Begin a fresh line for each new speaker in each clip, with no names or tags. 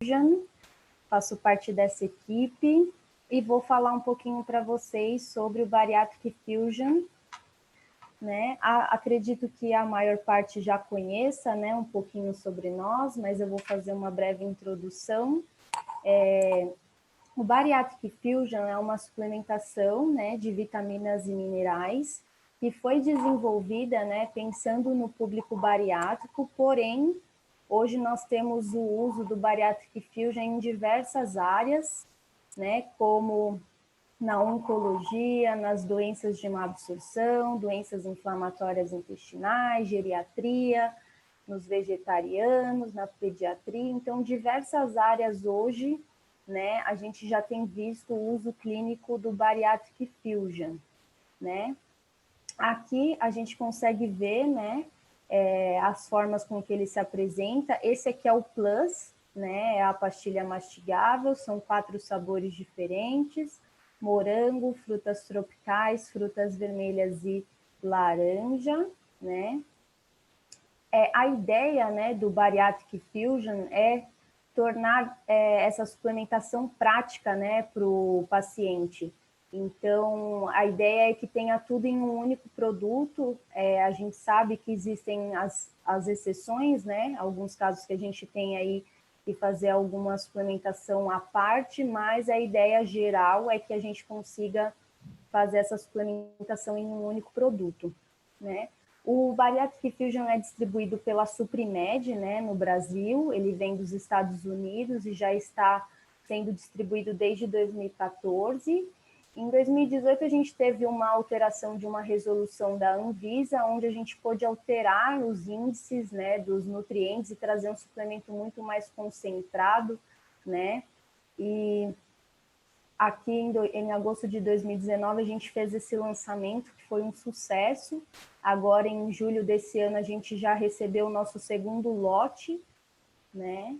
Fusion, faço parte dessa equipe e vou falar um pouquinho para vocês sobre o Bariatric Fusion, né? Acredito que a maior parte já conheça, né, um pouquinho sobre nós, mas eu vou fazer uma breve introdução. O Bariatric Fusion é uma suplementação, né, de vitaminas e minerais que foi desenvolvida, né, pensando no público bariátrico, porém, hoje nós temos o uso do Bariatric Fusion em diversas áreas, né, como na oncologia, nas doenças de má absorção, doenças inflamatórias intestinais, geriatria, nos vegetarianos, na pediatria. Então, diversas áreas hoje, né, a gente já tem visto o uso clínico do Bariatric Fusion, né? Aqui a gente consegue ver, né, as formas com que ele se apresenta. Esse aqui é o Plus, né, é a pastilha mastigável, são 4 sabores diferentes, morango, frutas tropicais, frutas vermelhas e laranja, né. A ideia, né, do Bariatric Fusion é tornar essa suplementação prática, né, para o paciente. Então, a ideia é que tenha tudo em um único produto. A gente sabe que existem as exceções, né, alguns casos que a gente tem aí que fazer alguma suplementação à parte, mas a ideia geral é que a gente consiga fazer essa suplementação em um único produto, né? O Bariatric Fusion é distribuído pela Suprimed, né, no Brasil. Ele vem dos Estados Unidos e já está sendo distribuído desde 2014. Em 2018, a gente teve uma alteração de uma resolução da Anvisa, onde a gente pôde alterar os índices, né, dos nutrientes e trazer um suplemento muito mais concentrado, né? E aqui em agosto de 2019 a gente fez esse lançamento, que foi um sucesso. Agora, em julho desse ano, a gente já recebeu o nosso segundo lote, né?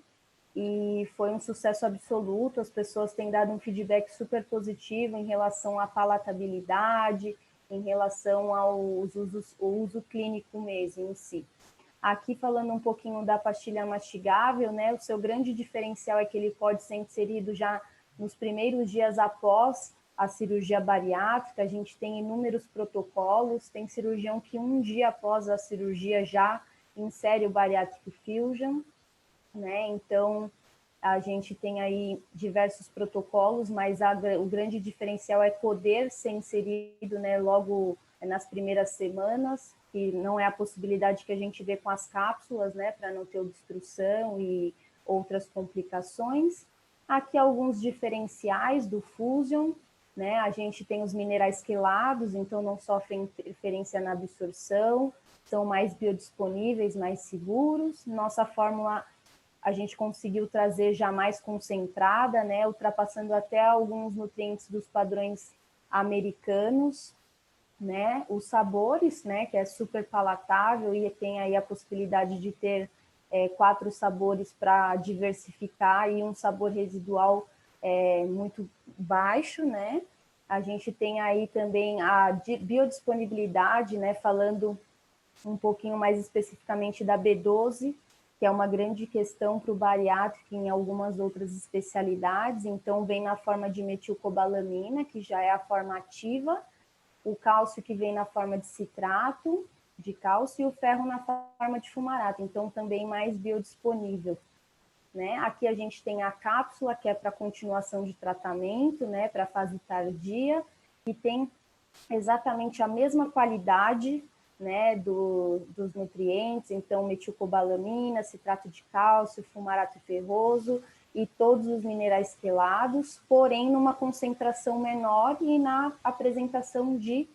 E foi um sucesso absoluto. As pessoas têm dado um feedback super positivo em relação à palatabilidade, em relação ao uso clínico mesmo em si. Aqui falando um pouquinho da pastilha mastigável, né? O seu grande diferencial é que ele pode ser inserido já nos primeiros dias após a cirurgia bariátrica. A gente tem inúmeros protocolos, tem cirurgião que um dia após a cirurgia já insere o Bariatric Fusion, né? Então, a gente tem aí diversos protocolos, mas o grande diferencial é poder ser inserido, né, logo nas primeiras semanas, que não é a possibilidade que a gente vê com as cápsulas, né, para não ter obstrução e outras complicações. Aqui alguns diferenciais do Fusion, né? A gente tem os minerais quelados, então não sofrem interferência na absorção, são mais biodisponíveis, mais seguros. Nossa fórmula a gente conseguiu trazer já mais concentrada, né? Ultrapassando até alguns nutrientes dos padrões americanos, né? Os sabores, né? Que é super palatável e tem aí a possibilidade de ter 4 sabores para diversificar e um sabor residual muito baixo, né? A gente tem aí também a biodisponibilidade, né? Falando um pouquinho mais especificamente da B12, que é uma grande questão para o bariátrico em algumas outras especialidades. Então, vem na forma de metilcobalamina, que já é a forma ativa, o cálcio que vem na forma de citrato de cálcio e o ferro na forma de fumarato, então também mais biodisponível, né? Aqui a gente tem a cápsula, que é para continuação de tratamento, né, para fase tardia, e tem exatamente a mesma qualidade, né, dos nutrientes, então metilcobalamina, citrato de cálcio, fumarato ferroso e todos os minerais quelados, porém numa concentração menor e na apresentação de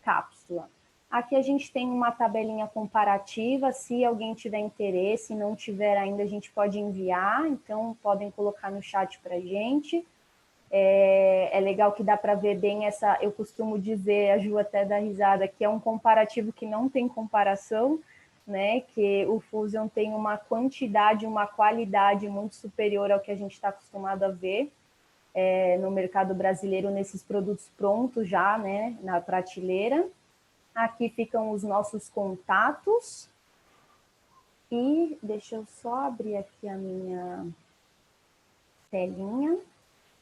cápsula. Aqui a gente tem uma tabelinha comparativa, se alguém tiver interesse, não tiver ainda, a gente pode enviar, então podem colocar no chat para a gente. É legal que dá para ver bem essa, eu costumo dizer, a Ju até dá risada, que é um comparativo que não tem comparação, né? Que o Fusion tem uma quantidade, uma qualidade muito superior ao que a gente está acostumado a ver no mercado brasileiro, nesses produtos prontos já, né? Na prateleira. Aqui ficam os nossos contatos. E deixa eu só abrir aqui a minha telinha.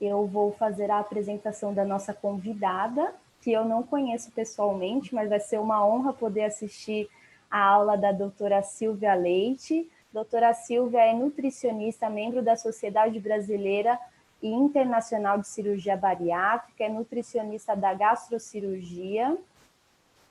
Eu vou fazer a apresentação da nossa convidada, que eu não conheço pessoalmente, mas vai ser uma honra poder assistir a aula da doutora Silvia Leite. Doutora Silvia é nutricionista, membro da Sociedade Brasileira e Internacional de Cirurgia Bariátrica, é nutricionista da gastrocirurgia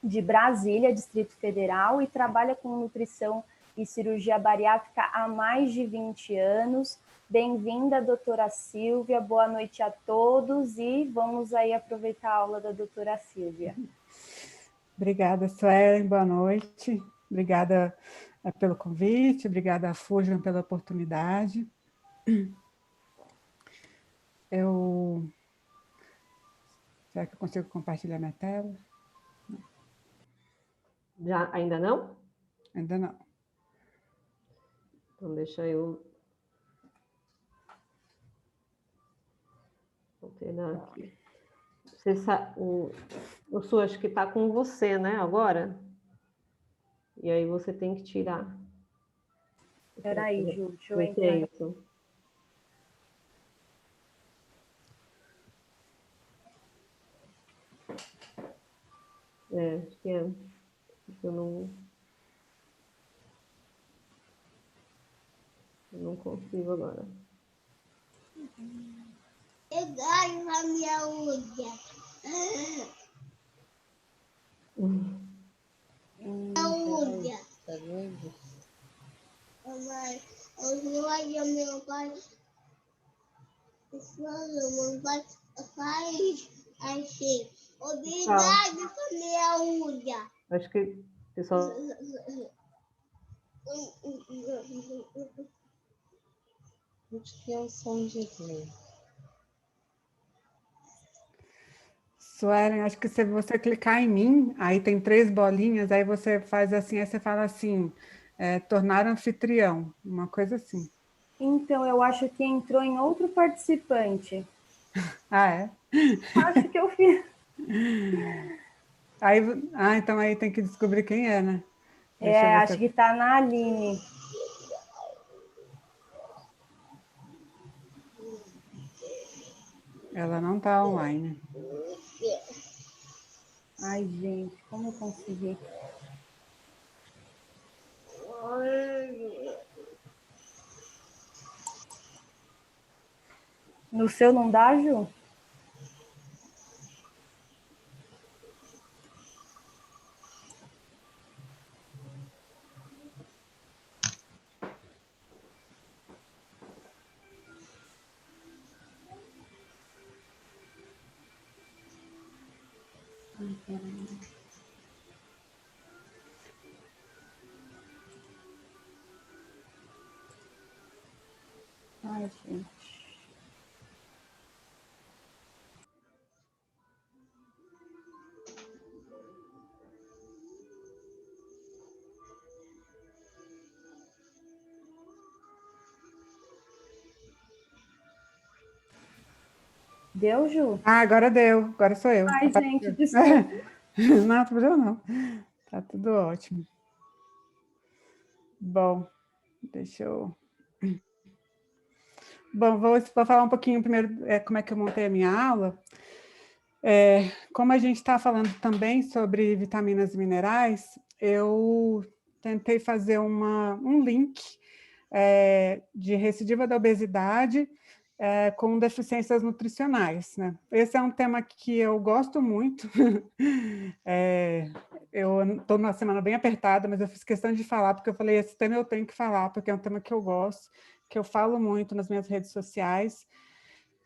de Brasília, Distrito Federal, e trabalha com nutrição e cirurgia bariátrica há mais de 20 anos. Bem-vinda, doutora Silvia, boa noite a todos e vamos aí aproveitar a aula da doutora Silvia.
Obrigada, Suelen, boa noite. Obrigada pelo convite, obrigada a Fusion pela oportunidade. Será que eu consigo compartilhar minha tela?
Ainda não?
Ainda não.
Então, deixa eu alterar aqui. Você sabe, o Su, acho que está com você, né, agora? E aí você tem que tirar.
Espera aí, Ju, deixa eu
entrar. É isso. Acho que é. Eu não consigo agora.
Pegaram a minha unha. A unha. Tá vendo? Mamãe, hoje meu pai faz assim. Obrigado por minha unha.
Acho que pessoal.
Acho que é o som de ver.
Suelen, acho que se você clicar em mim, aí tem 3 bolinhas, aí você faz assim, aí você fala assim, tornar anfitrião, uma coisa assim.
Então, eu acho que entrou em outro participante.
Ah, é?
Acho que eu fiz.
Então aí tem que descobrir quem é, né?
Acho que está na Aline.
Ela não está online.
Ai, gente, como eu consegui? No seu não dá, Ju? Ai, gente. Deu, Ju?
Agora deu. Agora sou eu.
Ai, gente, desculpa.
Não, problema não. Tá tudo ótimo. Bom, deixa eu... Bom, vou falar um pouquinho primeiro como é que eu montei a minha aula. Como a gente está falando também sobre vitaminas e minerais, eu tentei fazer um link de recidiva da obesidade com deficiências nutricionais, né? Esse é um tema que eu gosto muito. Eu estou numa semana bem apertada, mas eu fiz questão de falar, porque eu falei, esse tema eu tenho que falar, porque é um tema que eu gosto, que eu falo muito nas minhas redes sociais,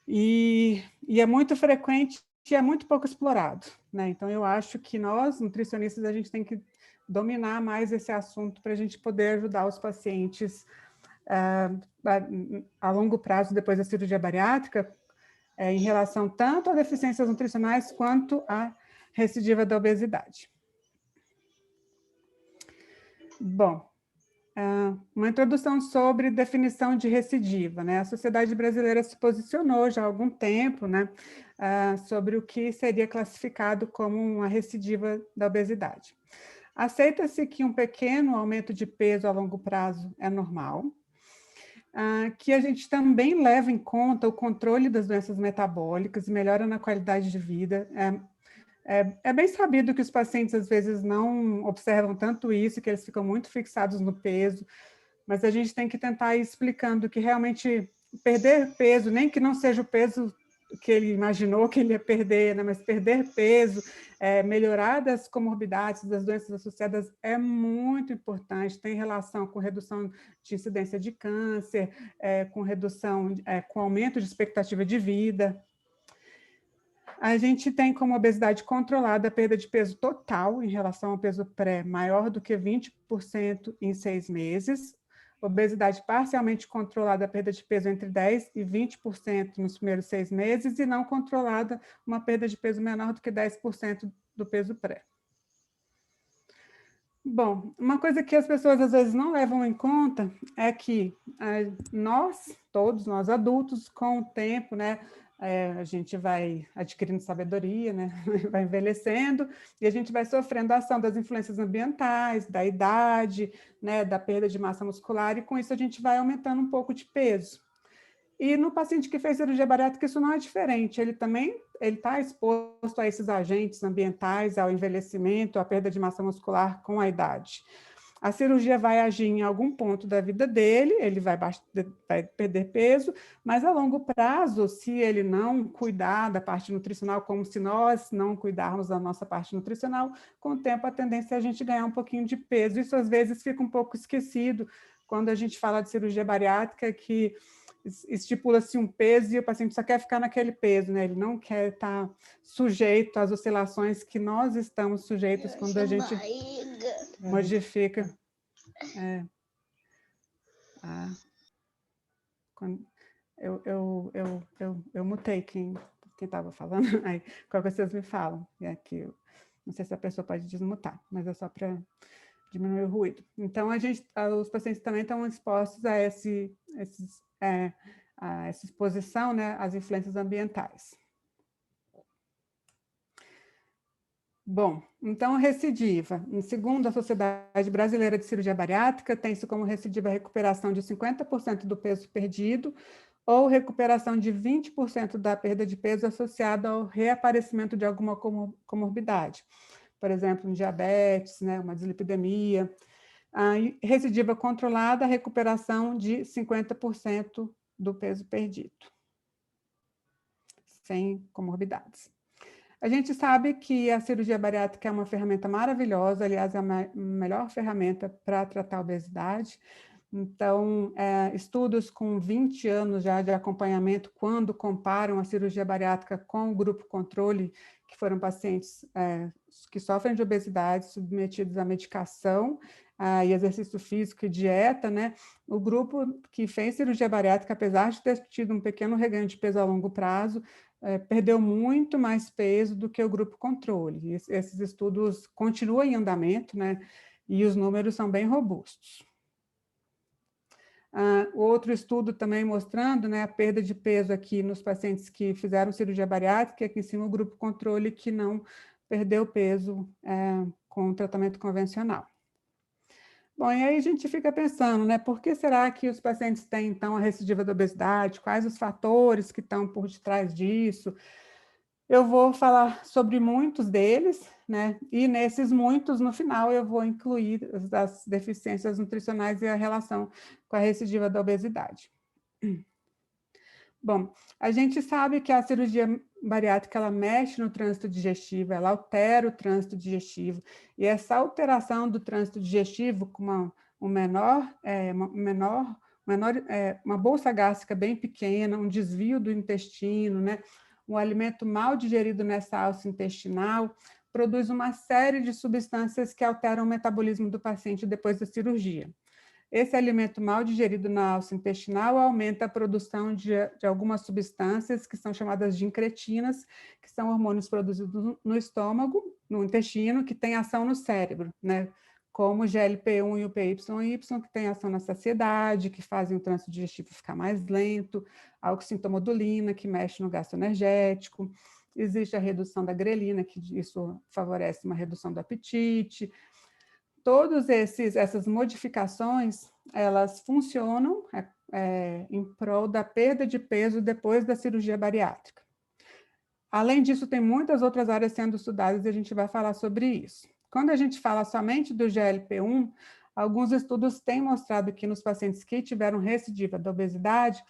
e é muito frequente e é muito pouco explorado, né? Então, eu acho que nós, nutricionistas, a gente tem que dominar mais esse assunto para a gente poder ajudar os pacientes a longo prazo, depois da cirurgia bariátrica, em relação tanto a deficiências nutricionais quanto à recidiva da obesidade. Bom, uma introdução sobre definição de recidiva, né? A Sociedade Brasileira se posicionou já há algum tempo, né, sobre o que seria classificado como uma recidiva da obesidade. Aceita-se que um pequeno aumento de peso a longo prazo é normal, que a gente também leva em conta o controle das doenças metabólicas, melhora na qualidade de vida. É bem sabido que os pacientes, às vezes, não observam tanto isso, que eles ficam muito fixados no peso, mas a gente tem que tentar ir explicando que realmente perder peso, nem que não seja o peso que ele imaginou que ele ia perder, né? Mas perder peso, melhorar das comorbidades, das doenças associadas é muito importante, tem relação com redução de incidência de câncer, com redução, com aumento de expectativa de vida. A gente tem como obesidade controlada a perda de peso total em relação ao peso pré maior do que 20% em 6 meses, obesidade parcialmente controlada a perda de peso entre 10% e 20% nos primeiros 6 meses e não controlada uma perda de peso menor do que 10% do peso pré. Bom, uma coisa que as pessoas às vezes não levam em conta é que todos nós adultos, com o tempo, né, a gente vai adquirindo sabedoria, né, vai envelhecendo, e a gente vai sofrendo a ação das influências ambientais, da idade, né, da perda de massa muscular, e com isso a gente vai aumentando um pouco de peso. E no paciente que fez cirurgia bariátrica, isso não é diferente, ele está exposto a esses agentes ambientais, ao envelhecimento, à perda de massa muscular com a idade. A cirurgia vai agir em algum ponto da vida dele, ele vai perder peso, mas a longo prazo, se ele não cuidar da parte nutricional, como se nós não cuidarmos da nossa parte nutricional, com o tempo a tendência é a gente ganhar um pouquinho de peso. Isso às vezes fica um pouco esquecido quando a gente fala de cirurgia bariátrica, que estipula-se um peso e o paciente só quer ficar naquele peso, né? Ele não quer estar sujeito às oscilações que nós estamos sujeitos quando a gente modifica. Eu mutei quem estava falando, aí qualquer coisa vocês me falam. Aqui, não sei se a pessoa pode desmutar, mas é só para diminuir o ruído. Então, os pacientes também estão expostos a essa exposição, né, às influências ambientais. Bom, então, recidiva. Segundo a Sociedade Brasileira de Cirurgia Bariátrica, tem-se como recidiva a recuperação de 50% do peso perdido ou recuperação de 20% da perda de peso associada ao reaparecimento de alguma comorbidade. Por exemplo, um diabetes, né, uma dislipidemia. A recidiva controlada, a recuperação de 50% do peso perdido, sem comorbidades. A gente sabe que a cirurgia bariátrica é uma ferramenta maravilhosa, aliás, é a melhor ferramenta para tratar a obesidade. Então, estudos com 20 anos já de acompanhamento, quando comparam a cirurgia bariátrica com o grupo controle, que foram pacientes que sofrem de obesidade, submetidos à medicação, e exercício físico e dieta, né? O grupo que fez cirurgia bariátrica, apesar de ter tido um pequeno reganho de peso a longo prazo, perdeu muito mais peso do que o grupo controle. Esses estudos continuam em andamento, né? E os números são bem robustos. Outro estudo também mostrando, né, a perda de peso aqui nos pacientes que fizeram cirurgia bariátrica, aqui em cima o grupo controle que não perdeu peso com o tratamento convencional. Bom, e aí a gente fica pensando, né, por que será que os pacientes têm, então, a recidiva da obesidade? Quais os fatores que estão por detrás disso? Eu vou falar sobre muitos deles, né, e nesses muitos, no final, eu vou incluir as deficiências nutricionais e a relação com a recidiva da obesidade. Bom, a gente sabe que a cirurgia bariátrica, ela mexe no trânsito digestivo, ela altera o trânsito digestivo, e essa alteração do trânsito digestivo com uma bolsa gástrica bem pequena, um desvio do intestino, né, um alimento mal digerido nessa alça intestinal, produz uma série de substâncias que alteram o metabolismo do paciente depois da cirurgia. Esse alimento mal digerido na alça intestinal aumenta a produção de algumas substâncias que são chamadas de incretinas, que são hormônios produzidos no estômago, no intestino, que têm ação no cérebro, né? Como o GLP-1 e o PYY, que têm ação na saciedade, que fazem o trânsito digestivo ficar mais lento, a oxintomodulina, que mexe no gasto energético, existe a redução da grelina, que isso favorece uma redução do apetite. Todas essas modificações, elas funcionam em prol da perda de peso depois da cirurgia bariátrica. Além disso, tem muitas outras áreas sendo estudadas e a gente vai falar sobre isso. Quando a gente fala somente do GLP-1, alguns estudos têm mostrado que nos pacientes que tiveram recidiva da obesidade,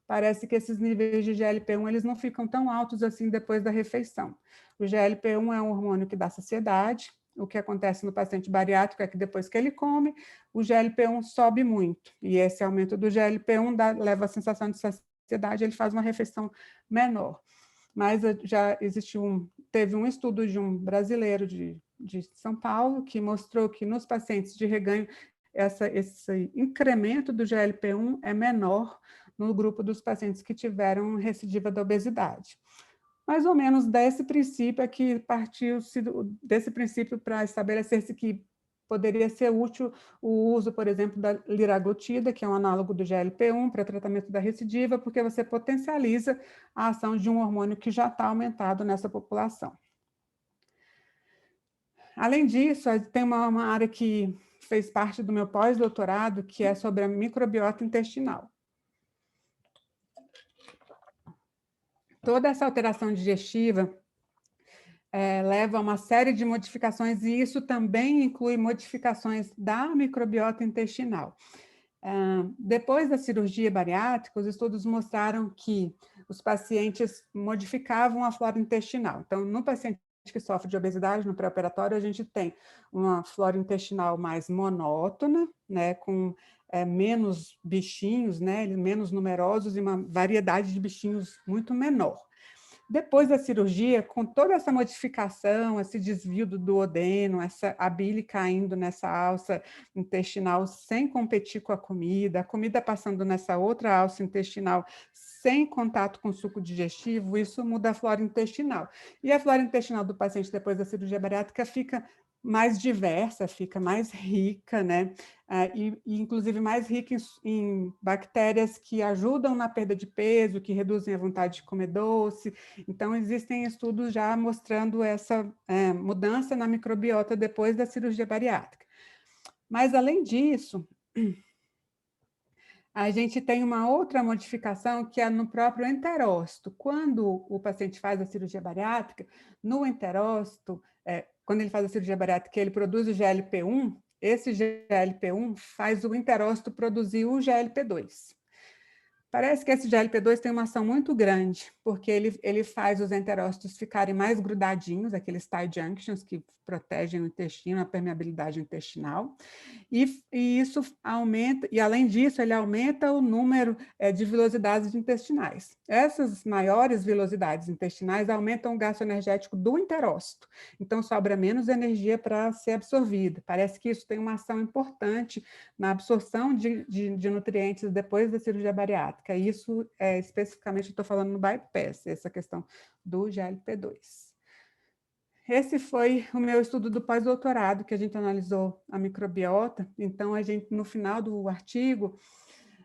parece que esses níveis de GLP-1 eles não ficam tão altos assim depois da refeição. O GLP-1 é um hormônio que dá saciedade. O que acontece no paciente bariátrico é que depois que ele come, o GLP-1 sobe muito. E esse aumento do GLP-1 leva a sensação de saciedade, ele faz uma refeição menor. Mas já teve um estudo de um brasileiro de São Paulo que mostrou que nos pacientes de reganho esse incremento do GLP-1 é menor no grupo dos pacientes que tiveram recidiva da obesidade. Mais ou menos desse princípio é que partiu-se desse princípio para estabelecer-se que poderia ser útil o uso, por exemplo, da liraglutida, que é um análogo do GLP-1 para tratamento da recidiva, porque você potencializa a ação de um hormônio que já está aumentado nessa população. Além disso, tem uma área que fez parte do meu pós-doutorado, que é sobre a microbiota intestinal. Toda essa alteração digestiva leva a uma série de modificações, e isso também inclui modificações da microbiota intestinal. Depois da cirurgia bariátrica, os estudos mostraram que os pacientes modificavam a flora intestinal. Então, no paciente que sofre de obesidade, no pré-operatório, a gente tem uma flora intestinal mais monótona, né, com menos bichinhos, né, menos numerosos e uma variedade de bichinhos muito menor. Depois da cirurgia, com toda essa modificação, esse desvio do duodeno, a bile caindo nessa alça intestinal sem competir com a comida passando nessa outra alça intestinal sem contato com o suco digestivo, isso muda a flora intestinal. E a flora intestinal do paciente depois da cirurgia bariátrica fica mais diversa, fica mais rica, né? E inclusive mais rica em bactérias que ajudam na perda de peso, que reduzem a vontade de comer doce. Então, existem estudos já mostrando essa mudança na microbiota depois da cirurgia bariátrica. Mas, além disso, a gente tem uma outra modificação que é no próprio enterócito. Quando o paciente faz a cirurgia bariátrica, no enterócito, quando ele faz a cirurgia bariátrica, ele produz o GLP-1, esse GLP-1 faz o enterócito produzir o GLP-2. Parece que esse GLP-2 tem uma ação muito grande, porque ele faz os enterócitos ficarem mais grudadinhos, aqueles tie junctions que protegem o intestino, a permeabilidade intestinal, e isso aumenta, e além disso, ele aumenta o número de vilosidades intestinais. Essas maiores vilosidades intestinais aumentam o gasto energético do enterócito, então sobra menos energia para ser absorvida. Parece que isso tem uma ação importante na absorção de nutrientes depois da cirurgia bariátrica. Isso, especificamente, estou falando no bypass, essa questão do GLP-2. Esse foi o meu estudo do pós-doutorado, que a gente analisou a microbiota. Então, no final do artigo,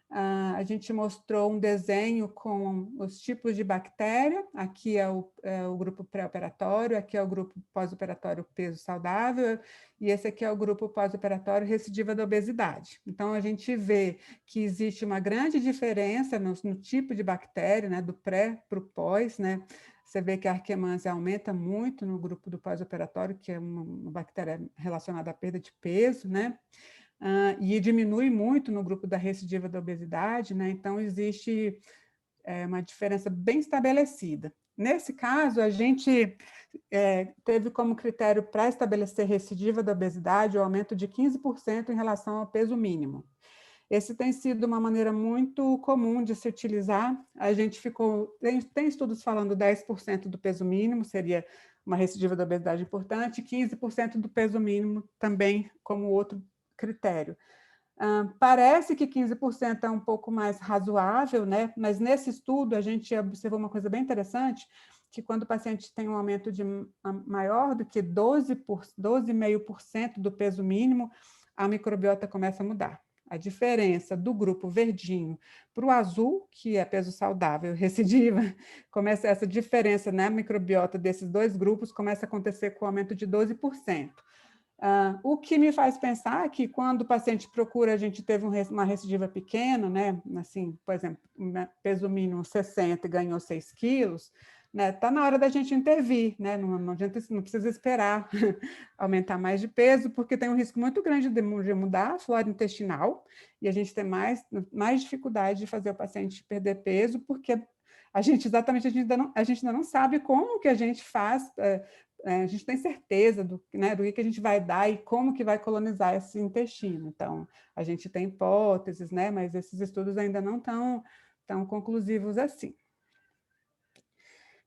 a gente mostrou um desenho com os tipos de bactéria. Aqui é o grupo pré-operatório, aqui é o grupo pós-operatório peso saudável, e esse aqui é o grupo pós-operatório recidiva da obesidade. Então, a gente vê que existe uma grande diferença no tipo de bactéria, né, do pré para o pós, né? Você vê que a Arquemansia aumenta muito no grupo do pós-operatório, que é uma bactéria relacionada à perda de peso, né? E diminui muito no grupo da recidiva da obesidade, né? Então, existe uma diferença bem estabelecida. Nesse caso, a gente teve como critério para estabelecer recidiva da obesidade o aumento de 15% em relação ao peso mínimo. Esse tem sido uma maneira muito comum de se utilizar. A gente tem estudos falando 10% do peso mínimo, seria uma recidiva da obesidade importante, 15% do peso mínimo também como outro critério. Parece que 15% é um pouco mais razoável, né? Mas nesse estudo a gente observou uma coisa bem interessante, que quando o paciente tem um aumento maior do que 12,5% do peso mínimo, a microbiota começa a mudar. A diferença do grupo verdinho para o azul, que é peso saudável, recidiva, essa diferença na microbiota desses dois grupos começa a acontecer com o aumento de 12%. O que me faz pensar que quando o paciente procura, a gente teve uma recidiva pequena, né? Assim, por exemplo, peso mínimo 60 e ganhou 6 quilos, né? Tá na hora da gente intervir, né? Não adianta, não precisa esperar aumentar mais de peso, porque tem um risco muito grande de mudar a flora intestinal e a gente tem mais dificuldade de fazer o paciente perder peso, porque a gente ainda não sabe como que a gente faz. A gente tem certeza do que a gente vai dar e como que vai colonizar esse intestino. Então, a gente tem hipóteses, né? Mas esses estudos ainda não estão tão conclusivos assim.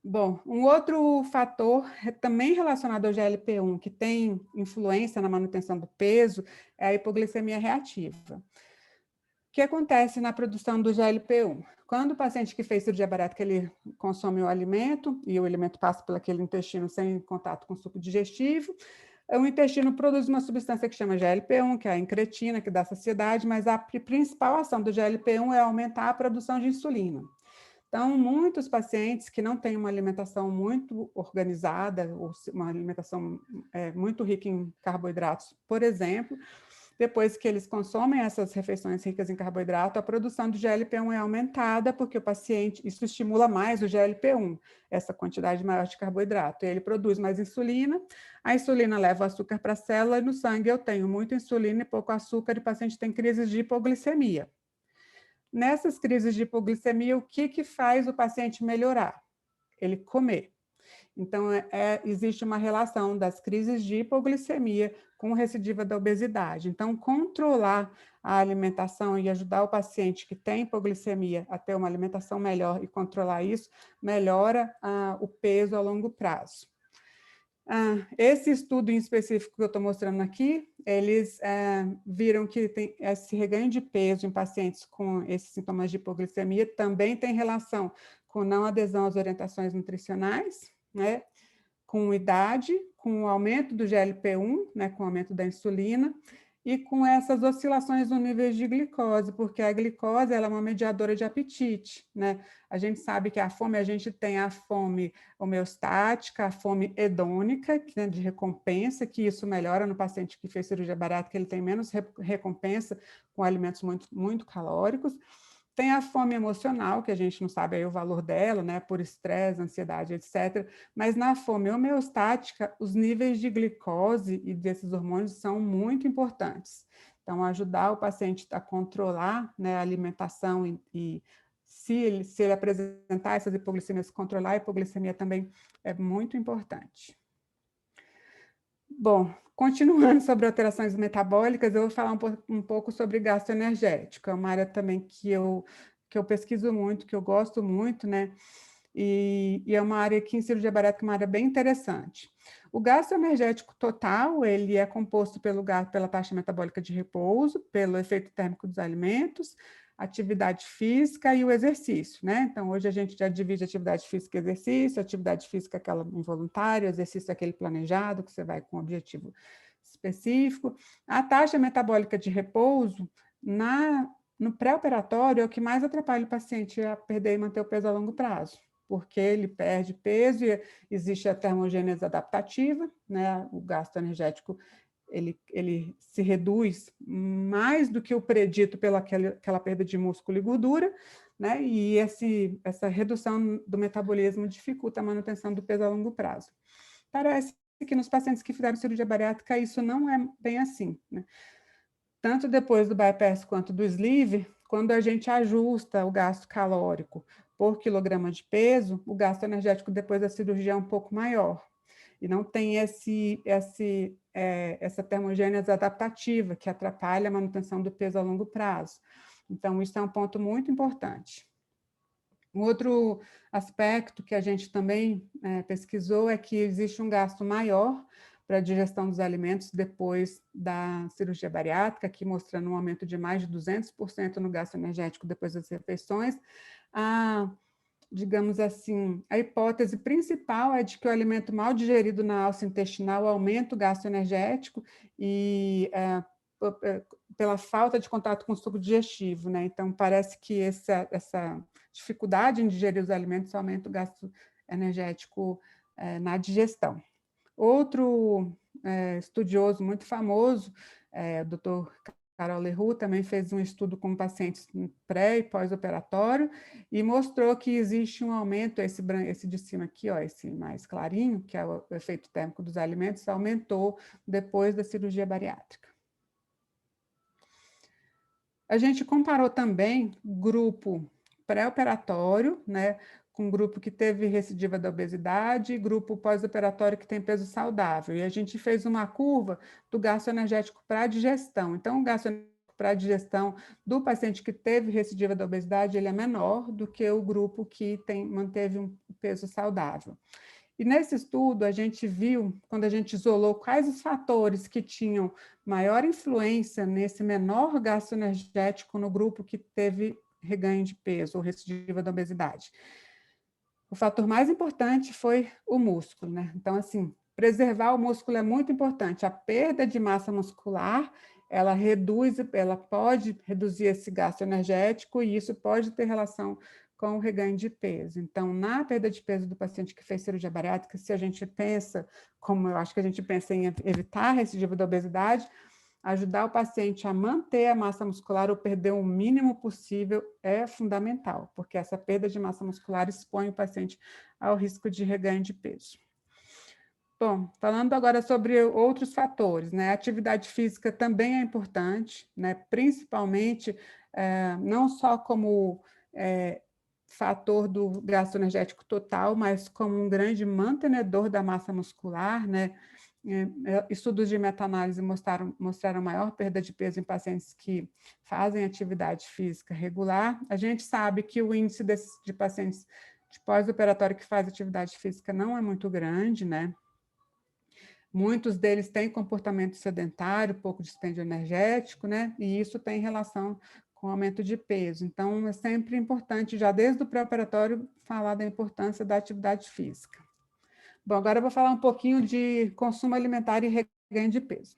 Bom, um outro fator também relacionado ao GLP-1 que tem influência na manutenção do peso é a hipoglicemia reativa. O que acontece na produção do GLP-1? Quando o paciente que fez cirurgia bariátrica, ele consome o alimento, e o alimento passa por aquele intestino sem contato com o suco digestivo, o intestino produz uma substância que chama GLP-1, que é a incretina, que dá saciedade, mas a principal ação do GLP-1 é aumentar a produção de insulina. Então, muitos pacientes que não têm uma alimentação muito organizada, ou uma alimentação muito rica em carboidratos, por exemplo, depois que eles consomem essas refeições ricas em carboidrato, a produção de GLP-1 é aumentada, porque o paciente, isso estimula mais o GLP-1, essa quantidade maior de carboidrato. E ele produz mais insulina, a insulina leva o açúcar para a célula, e no sangue eu tenho muita insulina e pouco açúcar, e o paciente tem crises de hipoglicemia. Nessas crises de hipoglicemia, o que faz o paciente melhorar? Ele comer. Então, existe uma relação das crises de hipoglicemia com recidiva da obesidade. Então, controlar a alimentação e ajudar o paciente que tem hipoglicemia a ter uma alimentação melhor e controlar isso, melhora o peso a longo prazo. Esse estudo em específico que eu estou mostrando aqui, eles viram que tem esse reganho de peso em pacientes com esses sintomas de hipoglicemia também tem relação com não adesão às orientações nutricionais, né, com idade, com o aumento do GLP-1, né, com o aumento da insulina, e com essas oscilações no nível de glicose, porque a glicose ela é uma mediadora de apetite, né? A gente sabe que a gente tem a fome homeostática, a fome hedônica, né, de recompensa, que isso melhora no paciente que fez cirurgia bariátrica, ele tem menos recompensa com alimentos muito, muito calóricos. Tem a fome emocional, que a gente não sabe aí o valor dela, né, por estresse, ansiedade, etc. Mas na fome homeostática, os níveis de glicose e desses hormônios são muito importantes. Então, ajudar o paciente a controlar, né, a alimentação e se ele apresentar essas hipoglicemias, controlar a hipoglicemia também é muito importante. Bom, continuando sobre alterações metabólicas, eu vou falar um pouco sobre gasto energético. É uma área também que eu pesquiso muito, que eu gosto muito, né? E é uma área que em cirurgia bariátrica é uma área bem interessante. O gasto energético total, ele é composto pela taxa metabólica de repouso, pelo efeito térmico dos alimentos, atividade física e o exercício, né? Então, hoje a gente já divide atividade física e exercício, atividade física é aquela involuntária, exercício é aquele planejado, que você vai com um objetivo específico. A taxa metabólica de repouso, no pré-operatório, é o que mais atrapalha o paciente a perder e manter o peso a longo prazo, porque ele perde peso e existe a termogênese adaptativa, né? O gasto energético ele se reduz mais do que o predito pela aquela perda de músculo e gordura, né? E essa redução do metabolismo dificulta a manutenção do peso a longo prazo. Parece que nos pacientes que fizeram cirurgia bariátrica isso não é bem assim, né? Tanto depois do bypass quanto do sleeve, quando a gente ajusta o gasto calórico por quilograma de peso, o gasto energético depois da cirurgia é um pouco maior. E não tem essa termogênese adaptativa, que atrapalha a manutenção do peso a longo prazo. Então, isso é um ponto muito importante. Um outro aspecto que a gente também pesquisou é que existe um gasto maior para a digestão dos alimentos depois da cirurgia bariátrica, aqui mostrando um aumento de mais de 200% no gasto energético depois das refeições. Digamos assim, a hipótese principal é de que o alimento mal digerido na alça intestinal aumenta o gasto energético e pela falta de contato com o suco digestivo, né? Então, parece que essa dificuldade em digerir os alimentos aumenta o gasto energético na digestão. Outro estudioso muito famoso, o doutor Carol Leroux, também fez um estudo com pacientes pré e pós-operatório e mostrou que existe um aumento, esse de cima aqui, ó, esse mais clarinho, que é o efeito térmico dos alimentos, aumentou depois da cirurgia bariátrica. A gente comparou também grupo pré-operatório, né, com grupo que teve recidiva da obesidade e grupo pós-operatório que tem peso saudável. E a gente fez uma curva do gasto energético para a digestão. Então, o gasto energético para a digestão do paciente que teve recidiva da obesidade, ele é menor do que o grupo que manteve um peso saudável. E nesse estudo, a gente viu, quando a gente isolou quais os fatores que tinham maior influência nesse menor gasto energético no grupo que teve reganho de peso ou recidiva da obesidade. O fator mais importante foi o músculo, né? Então, assim, preservar o músculo é muito importante. A perda de massa muscular, ela pode reduzir esse gasto energético e isso pode ter relação com o reganho de peso. Então, na perda de peso do paciente que fez cirurgia bariátrica, se a gente pensa, como eu acho que a gente pensa em evitar a recidiva da obesidade, ajudar o paciente a manter a massa muscular ou perder o mínimo possível é fundamental, porque essa perda de massa muscular expõe o paciente ao risco de reganho de peso. Bom, falando agora sobre outros fatores, né? A atividade física também é importante, né? Principalmente, não só como fator do gasto energético total, mas como um grande mantenedor da massa muscular, né? Estudos de meta-análise mostraram maior perda de peso em pacientes que fazem atividade física regular. A gente sabe que o índice de pacientes de pós-operatório que faz atividade física não é muito grande, né? Muitos deles têm comportamento sedentário, pouco dispêndio energético, né? E isso tem relação com aumento de peso. Então, é sempre importante, já desde o pré-operatório, falar da importância da atividade física. Bom, agora eu vou falar um pouquinho de consumo alimentar e reganho de peso.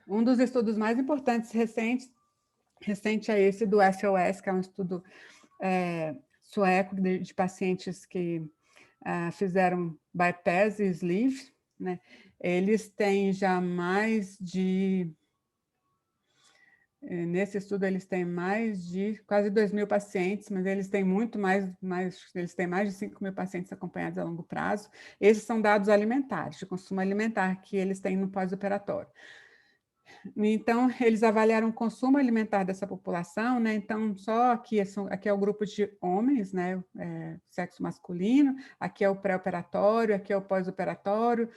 Um dos estudos mais importantes recente é esse do SOS, que é um estudo sueco de pacientes que fizeram bypass e sleeve, né? Eles têm já mais de... Nesse estudo, eles têm mais de quase 2.000 pacientes, mas eles têm muito mais, eles têm mais de 5.000 pacientes acompanhados a longo prazo. Esses são dados alimentares, de consumo alimentar, que eles têm no pós-operatório. Então, eles avaliaram o consumo alimentar dessa população, né? Então, só aqui é o grupo de homens, né? Sexo masculino, aqui é o pré-operatório, aqui é o pós-operatório.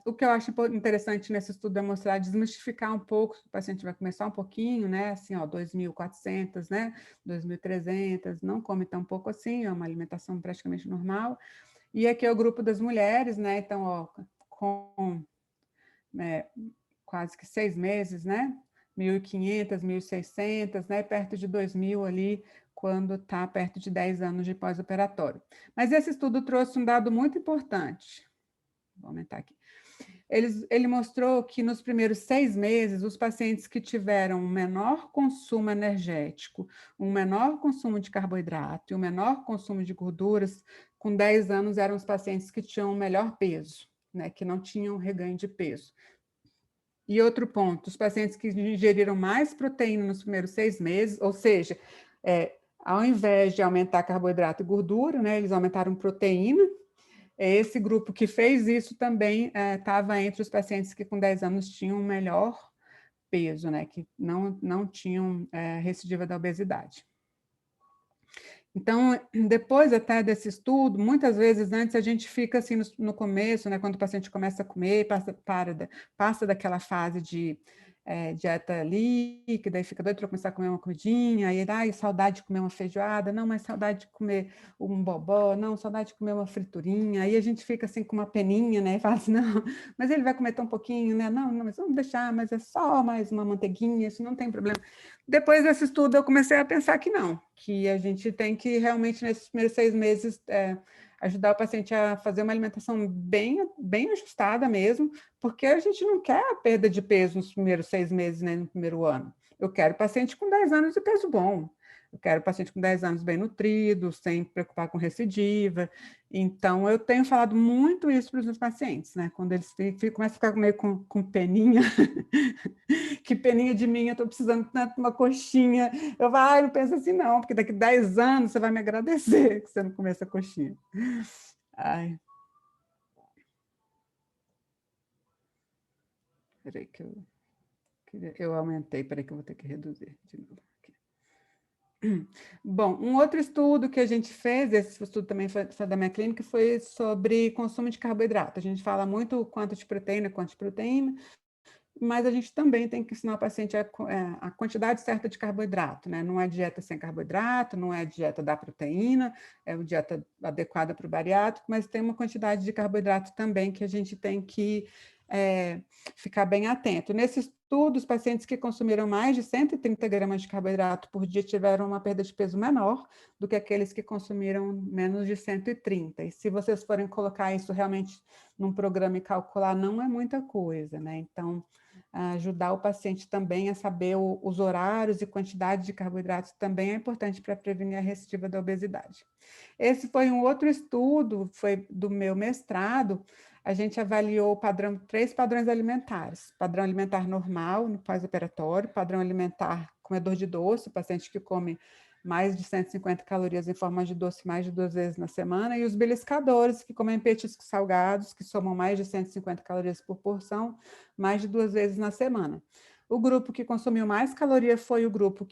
O que eu acho interessante nesse estudo é mostrar, desmistificar um pouco, o paciente vai começar um pouquinho, né? Assim, ó, 2.400, né? 2.300, não come tão pouco assim, é uma alimentação praticamente normal. E aqui é o grupo das mulheres, né? Então, ó, com... quase que 6 meses, né? 1.500, 1.600, né? Perto de 2.000 ali, quando está perto de 10 anos de pós-operatório. Mas esse estudo trouxe um dado muito importante. Vou aumentar aqui. Ele mostrou que nos primeiros 6 meses, os pacientes que tiveram um menor consumo energético, um menor consumo de carboidrato e um menor consumo de gorduras, com 10 anos eram os pacientes que tinham um melhor peso, né? Que não tinham reganho de peso. E outro ponto, os pacientes que ingeriram mais proteína nos primeiros 6 meses, ou seja, ao invés de aumentar carboidrato e gordura, né, eles aumentaram proteína. Esse grupo que fez isso também estava entre os pacientes que com 10 anos tinham um melhor peso, né, que não tinham recidiva da obesidade. Então, depois até desse estudo, muitas vezes antes a gente fica assim no começo, né, quando o paciente começa a comer, passa daquela fase de dieta líquida, e fica doido para começar a comer uma comidinha, aí saudade de comer uma feijoada, não, mas saudade de comer um bobó, não, saudade de comer uma friturinha, aí a gente fica assim com uma peninha, né, e fala assim, não, mas ele vai comer tão pouquinho, né, não, mas vamos deixar, mas é só mais uma manteiguinha, isso não tem problema. Depois desse estudo eu comecei a pensar que não, que a gente tem que realmente nesses primeiros 6 meses ajudar o paciente a fazer uma alimentação bem ajustada mesmo, porque a gente não quer a perda de peso nos primeiros 6 meses, nem no primeiro ano. Eu quero paciente com 10 anos de peso bom. Eu quero o paciente com 10 anos bem nutrido, sem preocupar com recidiva. Então, eu tenho falado muito isso para os meus pacientes, né? Quando eles começam a ficar meio com peninha, que peninha de mim, eu estou precisando tanto de uma coxinha. Eu falo, não pensa assim não, porque daqui 10 anos você vai me agradecer que você não comeu essa coxinha. Ai. Peraí que eu aumentei, peraí que eu vou ter que reduzir de novo. Bom, um outro estudo que a gente fez, esse estudo também foi da minha clínica, foi sobre consumo de carboidrato. A gente fala muito quanto de proteína, mas a gente também tem que ensinar o paciente a quantidade certa de carboidrato, né? Não é dieta sem carboidrato, não é dieta da proteína, é uma dieta adequada para o bariátrico, mas tem uma quantidade de carboidrato também que a gente tem que ficar bem atento. Nesse estudo, os pacientes que consumiram mais de 130 gramas de carboidrato por dia tiveram uma perda de peso menor do que aqueles que consumiram menos de 130. E se vocês forem colocar isso realmente num programa e calcular, não é muita coisa, né? Então, ajudar o paciente também a saber os horários e quantidade de carboidratos também é importante para prevenir a recidiva da obesidade. Esse foi um outro estudo, foi do meu mestrado. A gente avaliou 3 padrões alimentares: padrão alimentar normal, no pós-operatório, padrão alimentar comedor de doce, paciente que come mais de 150 calorias em forma de doce mais de 2 vezes na semana, e os beliscadores, que comem petiscos salgados, que somam mais de 150 calorias por porção, mais de 2 vezes na semana. O grupo que consumiu mais caloria foi o grupo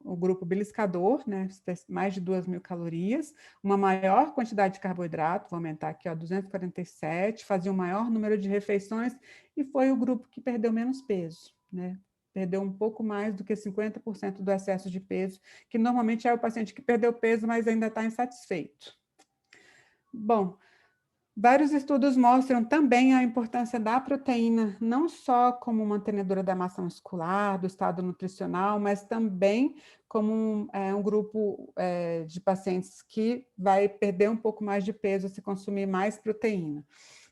o grupo beliscador, né, mais de 2.000 calorias, uma maior quantidade de carboidrato, vou aumentar aqui, ó, 247, fazia um maior número de refeições, e foi o grupo que perdeu menos peso, né? Perdeu um pouco mais do que 50% do excesso de peso, que normalmente é o paciente que perdeu peso, mas ainda está insatisfeito. Bom, vários estudos mostram também a importância da proteína, não só como mantenedora da massa muscular, do estado nutricional, mas também como um grupo de pacientes que vai perder um pouco mais de peso se consumir mais proteína.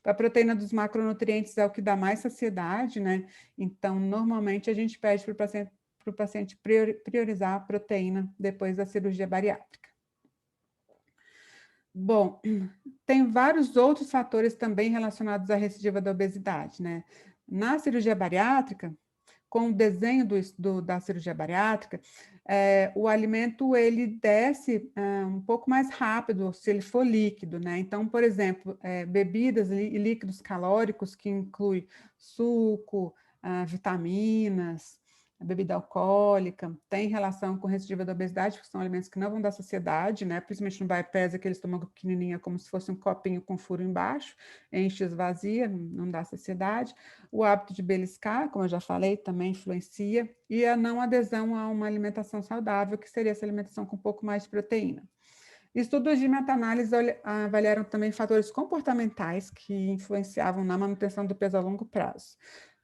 A proteína dos macronutrientes é o que dá mais saciedade, né? Então, normalmente, a gente pede para o paciente priorizar a proteína depois da cirurgia bariátrica. Bom, tem vários outros fatores também relacionados à recidiva da obesidade, né? Na cirurgia bariátrica, com o desenho da cirurgia bariátrica, o alimento ele desce um pouco mais rápido se ele for líquido, né? Então, por exemplo, bebidas e líquidos calóricos, que inclui suco, vitaminas, a bebida alcoólica, tem relação com recidiva da obesidade, porque são alimentos que não vão dar saciedade, né? Principalmente no bypass, aquele estômago pequenininho, como se fosse um copinho com furo embaixo, enche, esvazia, não dá saciedade. O hábito de beliscar, como eu já falei, também influencia, e a não adesão a uma alimentação saudável, que seria essa alimentação com um pouco mais de proteína. Estudos de meta-análise avaliaram também fatores comportamentais que influenciavam na manutenção do peso a longo prazo.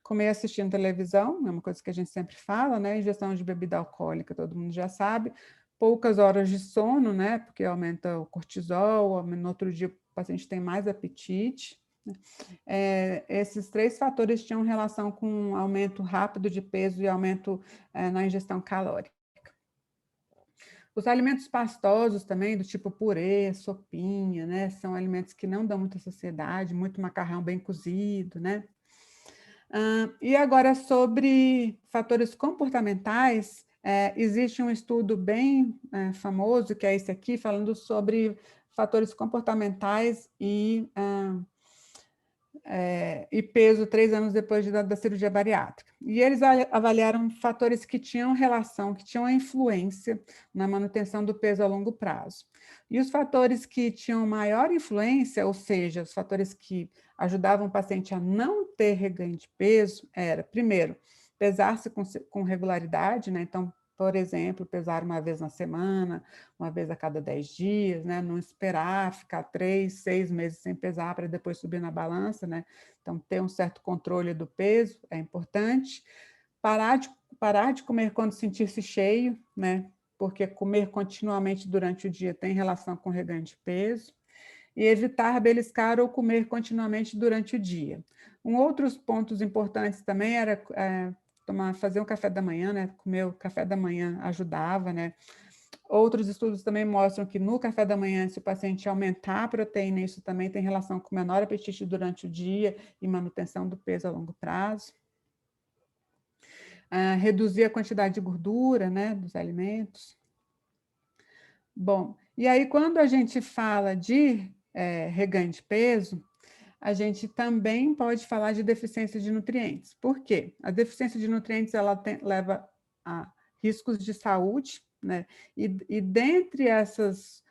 Comer assistindo televisão, é uma coisa que a gente sempre fala, né? Ingestão de bebida alcoólica, todo mundo já sabe. Poucas horas de sono, né? Porque aumenta o cortisol, no outro dia o paciente tem mais apetite. Esses 3 fatores tinham relação com um aumento rápido de peso e aumento na ingestão calórica. Os alimentos pastosos também, do tipo purê, sopinha, né? São alimentos que não dão muita saciedade, muito macarrão bem cozido, né? E agora, sobre fatores comportamentais, existe um estudo bem famoso, que é esse aqui, falando sobre fatores comportamentais e peso 3 anos depois da cirurgia bariátrica. E eles avaliaram fatores que tinham relação, que tinham influência na manutenção do peso a longo prazo. E os fatores que tinham maior influência, ou seja, os fatores que ajudavam o paciente a não ter reganho de peso, era, primeiro, pesar-se com regularidade, né? Então, por exemplo, pesar uma vez na semana, uma vez a cada 10 dias, né? Não esperar ficar 3, 6 meses sem pesar para depois subir na balança, né? Então, ter um certo controle do peso é importante. Parar de comer quando sentir-se cheio, né? Porque comer continuamente durante o dia tem relação com reganho de peso. E evitar beliscar ou comer continuamente durante o dia. Outros pontos importantes também era fazer um café da manhã, né? Comer o café da manhã ajudava, né? Outros estudos também mostram que no café da manhã, se o paciente aumentar a proteína, isso também tem relação com menor apetite durante o dia e manutenção do peso a longo prazo. Reduzir a quantidade de gordura, né, dos alimentos. Bom, e aí quando a gente fala de reganho de peso, a gente também pode falar de deficiência de nutrientes. Por quê? A deficiência de nutrientes ela leva a riscos de saúde, né? E dentre essas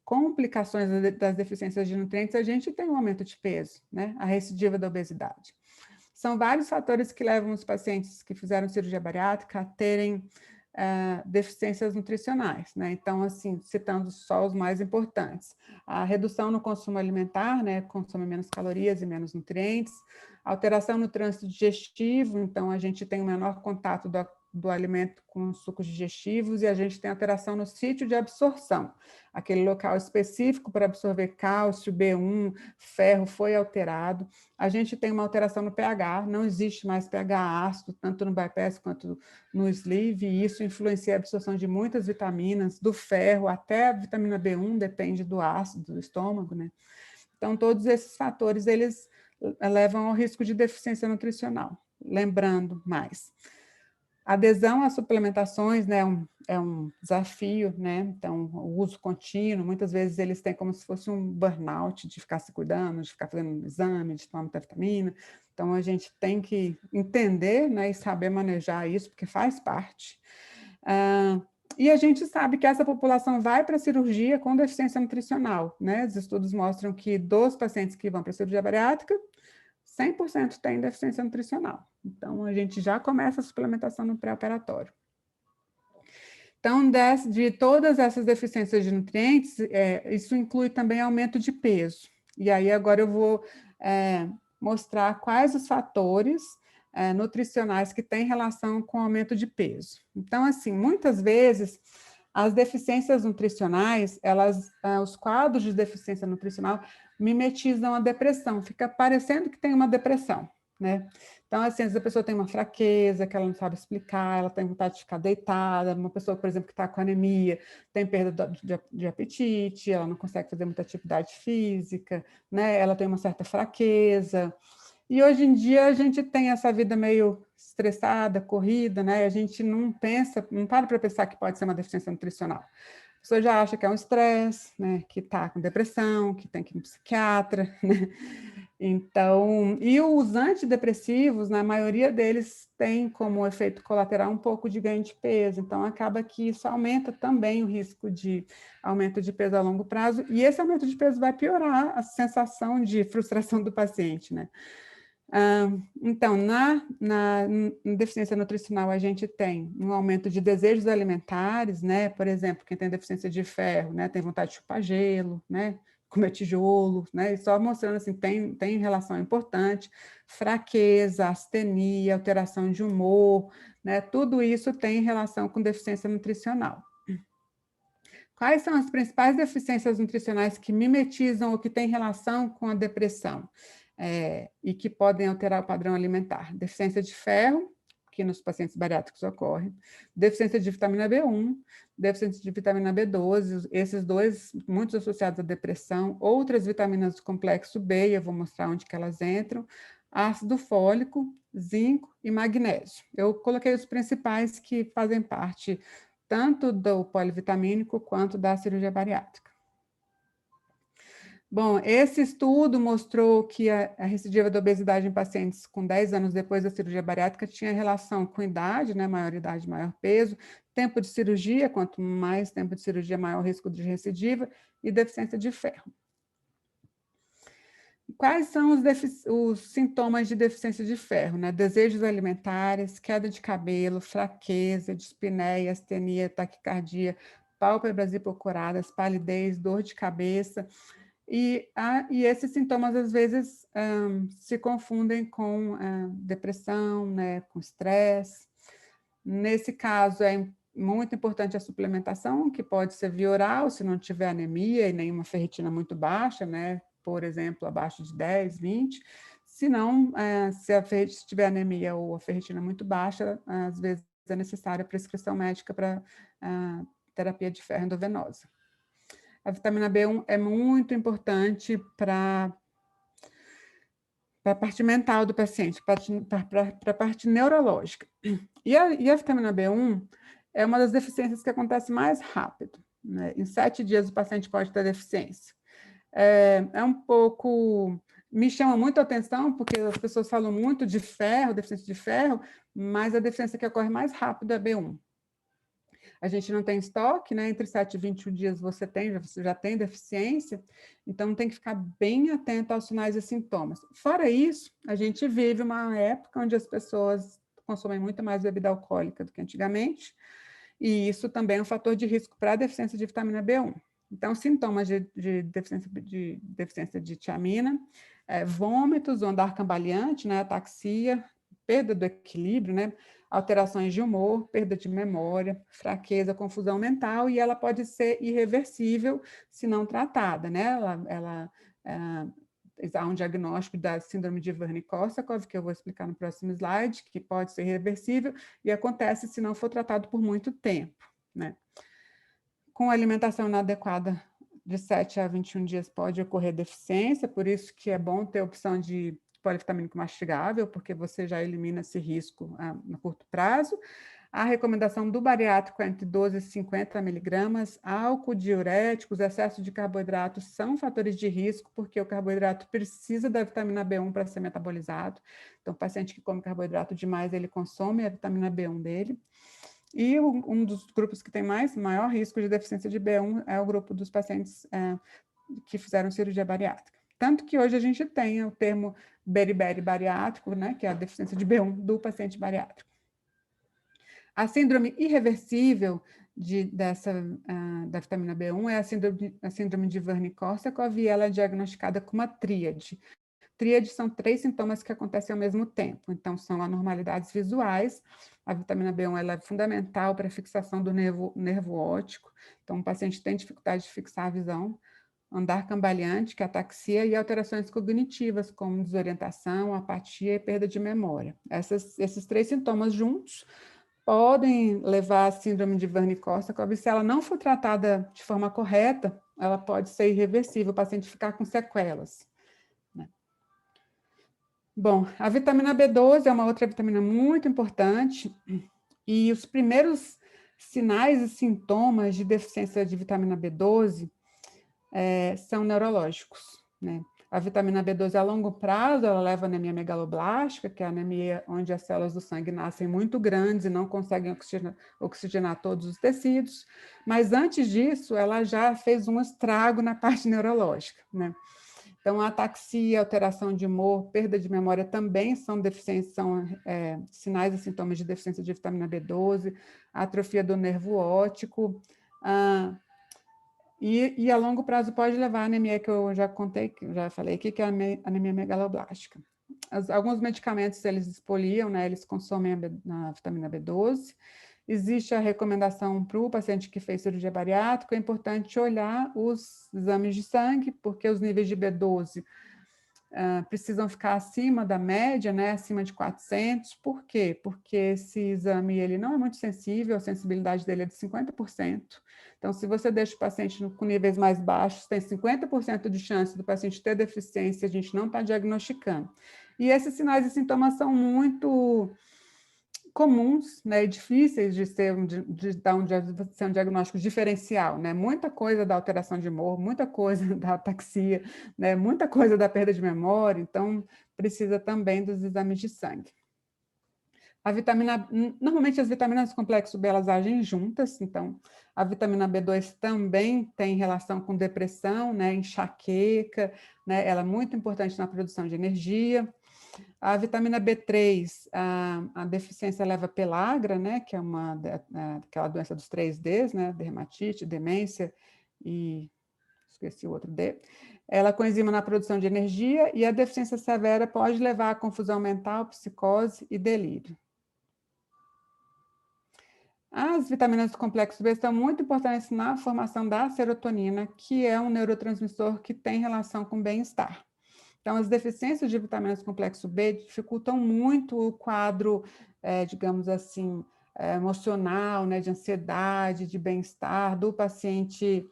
complicações das deficiências de nutrientes, a gente tem um aumento de peso, né? A recidiva da obesidade. São vários fatores que levam os pacientes que fizeram cirurgia bariátrica a terem deficiências nutricionais, né? Então, assim, citando só os mais importantes. A redução no consumo alimentar, né? Consome menos calorias e menos nutrientes. Alteração no trânsito digestivo, então a gente tem um menor contato do alimento com os sucos digestivos e a gente tem alteração no sítio de absorção. Aquele local específico para absorver cálcio, B1, ferro foi alterado. A gente tem uma alteração no pH, não existe mais pH ácido, tanto no bypass quanto no sleeve, e isso influencia a absorção de muitas vitaminas, do ferro até a vitamina B1, depende do ácido do estômago, né? Então, todos esses fatores, eles levam ao risco de deficiência nutricional. Lembrando mais, adesão às suplementações, né, é um desafio, né? Então, o uso contínuo, muitas vezes eles têm como se fosse um burnout de ficar se cuidando, de ficar fazendo um exame, de tomar muita vitamina. Então, a gente tem que entender, né, e saber manejar isso, porque faz parte. E a gente sabe que essa população vai para a cirurgia com deficiência nutricional, né? Os estudos mostram que dos pacientes que vão para a cirurgia bariátrica, 100% tem deficiência nutricional. Então, a gente já começa a suplementação no pré-operatório. Então, de todas essas deficiências de nutrientes, isso inclui também aumento de peso. E aí, agora eu vou mostrar quais os fatores nutricionais que têm relação com o aumento de peso. Então, assim, muitas vezes, as deficiências nutricionais, os quadros de deficiência nutricional mimetizam a depressão, fica parecendo que tem uma depressão, né? Então, assim, às vezes a pessoa tem uma fraqueza que ela não sabe explicar, ela tem vontade de ficar deitada, uma pessoa, por exemplo, que está com anemia, tem perda de apetite, ela não consegue fazer muita atividade física, né? Ela tem uma certa fraqueza. E hoje em dia a gente tem essa vida meio estressada, corrida, né? A gente não para pensar que pode ser uma deficiência nutricional. A pessoa já acha que é um estresse, né? Que está com depressão, que tem que ir no psiquiatra, né? Então, e os antidepressivos, na maioria deles, tem como efeito colateral um pouco de ganho de peso. Então, acaba que isso aumenta também o risco de aumento de peso a longo prazo. E esse aumento de peso vai piorar a sensação de frustração do paciente, né? Então, na deficiência nutricional, a gente tem um aumento de desejos alimentares, né? Por exemplo, quem tem deficiência de ferro, né? Tem vontade de chupar gelo, né? Comer tijolo, né? E só mostrando assim, tem relação importante, fraqueza, astenia, alteração de humor, né? Tudo isso tem relação com deficiência nutricional. Quais são as principais deficiências nutricionais que mimetizam ou que têm relação com a depressão e que podem alterar o padrão alimentar? Deficiência de ferro, que nos pacientes bariátricos ocorre, deficiência de vitamina B1, deficiência de vitamina B12, esses dois muitos associados à depressão, outras vitaminas do complexo B, eu vou mostrar onde que elas entram, ácido fólico, zinco e magnésio. Eu coloquei os principais que fazem parte tanto do polivitamínico quanto da cirurgia bariátrica. Bom, esse estudo mostrou que a recidiva da obesidade em pacientes com 10 anos depois da cirurgia bariátrica tinha relação com idade, né, maior idade, maior peso, tempo de cirurgia, quanto mais tempo de cirurgia, maior risco de recidiva e deficiência de ferro. Quais são os sintomas de deficiência de ferro, né? Desejos alimentares, queda de cabelo, fraqueza, dispneia, astenia, taquicardia, pálpebras hipocoradas, palidez, dor de cabeça. E esses sintomas, às vezes, se confundem com depressão, né? Com estresse. Nesse caso, é muito importante a suplementação, que pode ser via oral, se não tiver anemia e nenhuma ferritina muito baixa, né? Por exemplo, abaixo de 10, 20. Se não, se tiver anemia ou a ferritina muito baixa, às vezes é necessária a prescrição médica para terapia de ferro endovenosa. A vitamina B1 é muito importante para a parte mental do paciente, para a parte neurológica. E a vitamina B1 é uma das deficiências que acontece mais rápido, né? Em 7 dias o paciente pode ter deficiência. É um pouco... Me chama muito a atenção, porque as pessoas falam muito de ferro, deficiência de ferro, mas a deficiência que ocorre mais rápido é a B1. A gente não tem estoque, né? Entre 7 e 21 dias você já tem deficiência, então tem que ficar bem atento aos sinais e sintomas. Fora isso, a gente vive uma época onde as pessoas consomem muito mais bebida alcoólica do que antigamente, e isso também é um fator de risco para a deficiência de vitamina B1. Então, sintomas de deficiência de tiamina, vômitos, ou andar cambaleante, né? Ataxia, perda do equilíbrio, né? Alterações de humor, perda de memória, fraqueza, confusão mental, e ela pode ser irreversível se não tratada, né? Há um diagnóstico da síndrome de Wernicke-Korsakoff, que eu vou explicar no próximo slide, que pode ser irreversível e acontece se não for tratado por muito tempo, né? Com alimentação inadequada, de 7 a 21 dias pode ocorrer deficiência, por isso que é bom ter a opção de polivitamínico mastigável, porque você já elimina esse risco no curto prazo. A recomendação do bariátrico é entre 12 e 50 miligramas. Álcool, diuréticos, excesso de carboidratos são fatores de risco, porque o carboidrato precisa da vitamina B1 para ser metabolizado. Então, o paciente que come carboidrato demais, ele consome a vitamina B1 dele. E um dos grupos que tem maior risco de deficiência de B1 é o grupo dos pacientes que fizeram cirurgia bariátrica. Tanto que hoje a gente tem o termo beriberi bariátrico, né, que é a deficiência de B1 do paciente bariátrico. A síndrome irreversível da vitamina B1 é a síndrome de Wernicke-Korsakoff, e ela é diagnosticada com uma tríade. Tríade são 3 sintomas que acontecem ao mesmo tempo. Então, são anormalidades visuais. A vitamina B1 ela é fundamental para a fixação do nervo óptico. Então, o paciente tem dificuldade de fixar a visão. Andar cambaleante, que é ataxia, e alterações cognitivas, como desorientação, apatia e perda de memória. Esses 3 sintomas juntos podem levar à síndrome de Wernicke-Korsakoff. Se ela não for tratada de forma correta, ela pode ser irreversível, o paciente ficar com sequelas. Bom, a vitamina B12 é uma outra vitamina muito importante, e os primeiros sinais e sintomas de deficiência de vitamina B12 são neurológicos, né? A vitamina B12 a longo prazo, ela leva a anemia megaloblástica, que é a anemia onde as células do sangue nascem muito grandes e não conseguem oxigenar todos os tecidos, mas antes disso, ela já fez um estrago na parte neurológica, né? Então, a ataxia, alteração de humor, perda de memória também são sinais e sintomas de deficiência de vitamina B12, a atrofia do nervo óptico, e a longo prazo pode levar a anemia que eu já falei aqui, que é a anemia megaloblástica. Alguns medicamentos, eles expoliam, né, eles consomem a vitamina B12. Existe a recomendação para o paciente que fez cirurgia bariátrica, é importante olhar os exames de sangue, porque os níveis de B12 precisam ficar acima da média, né, acima de 400. Por quê? Porque esse exame ele não é muito sensível, a sensibilidade dele é de 50%. Então, se você deixa o paciente com níveis mais baixos, tem 50% de chance do paciente ter deficiência, a gente não está diagnosticando. E esses sinais e sintomas são muito comuns, né, e difíceis de ser um diagnóstico diferencial, né? Muita coisa da alteração de humor, muita coisa da ataxia, né? Muita coisa da perda de memória, então precisa também dos exames de sangue. Normalmente as vitaminas do complexo B elas agem juntas, então a vitamina B2 também tem relação com depressão, né, enxaqueca, né? Ela é muito importante na produção de energia. A vitamina B3, a deficiência leva a pellagra, né, que é aquela doença dos 3 Ds, né, dermatite, demência e esqueci o outro D. Ela coenzima na produção de energia, e a deficiência severa pode levar a confusão mental, psicose e delírio. As vitaminas do complexo B são muito importantes na formação da serotonina, que é um neurotransmissor que tem relação com bem-estar. Então, as deficiências de vitaminas do complexo B dificultam muito o quadro, digamos assim, emocional, né, de ansiedade, de bem-estar do paciente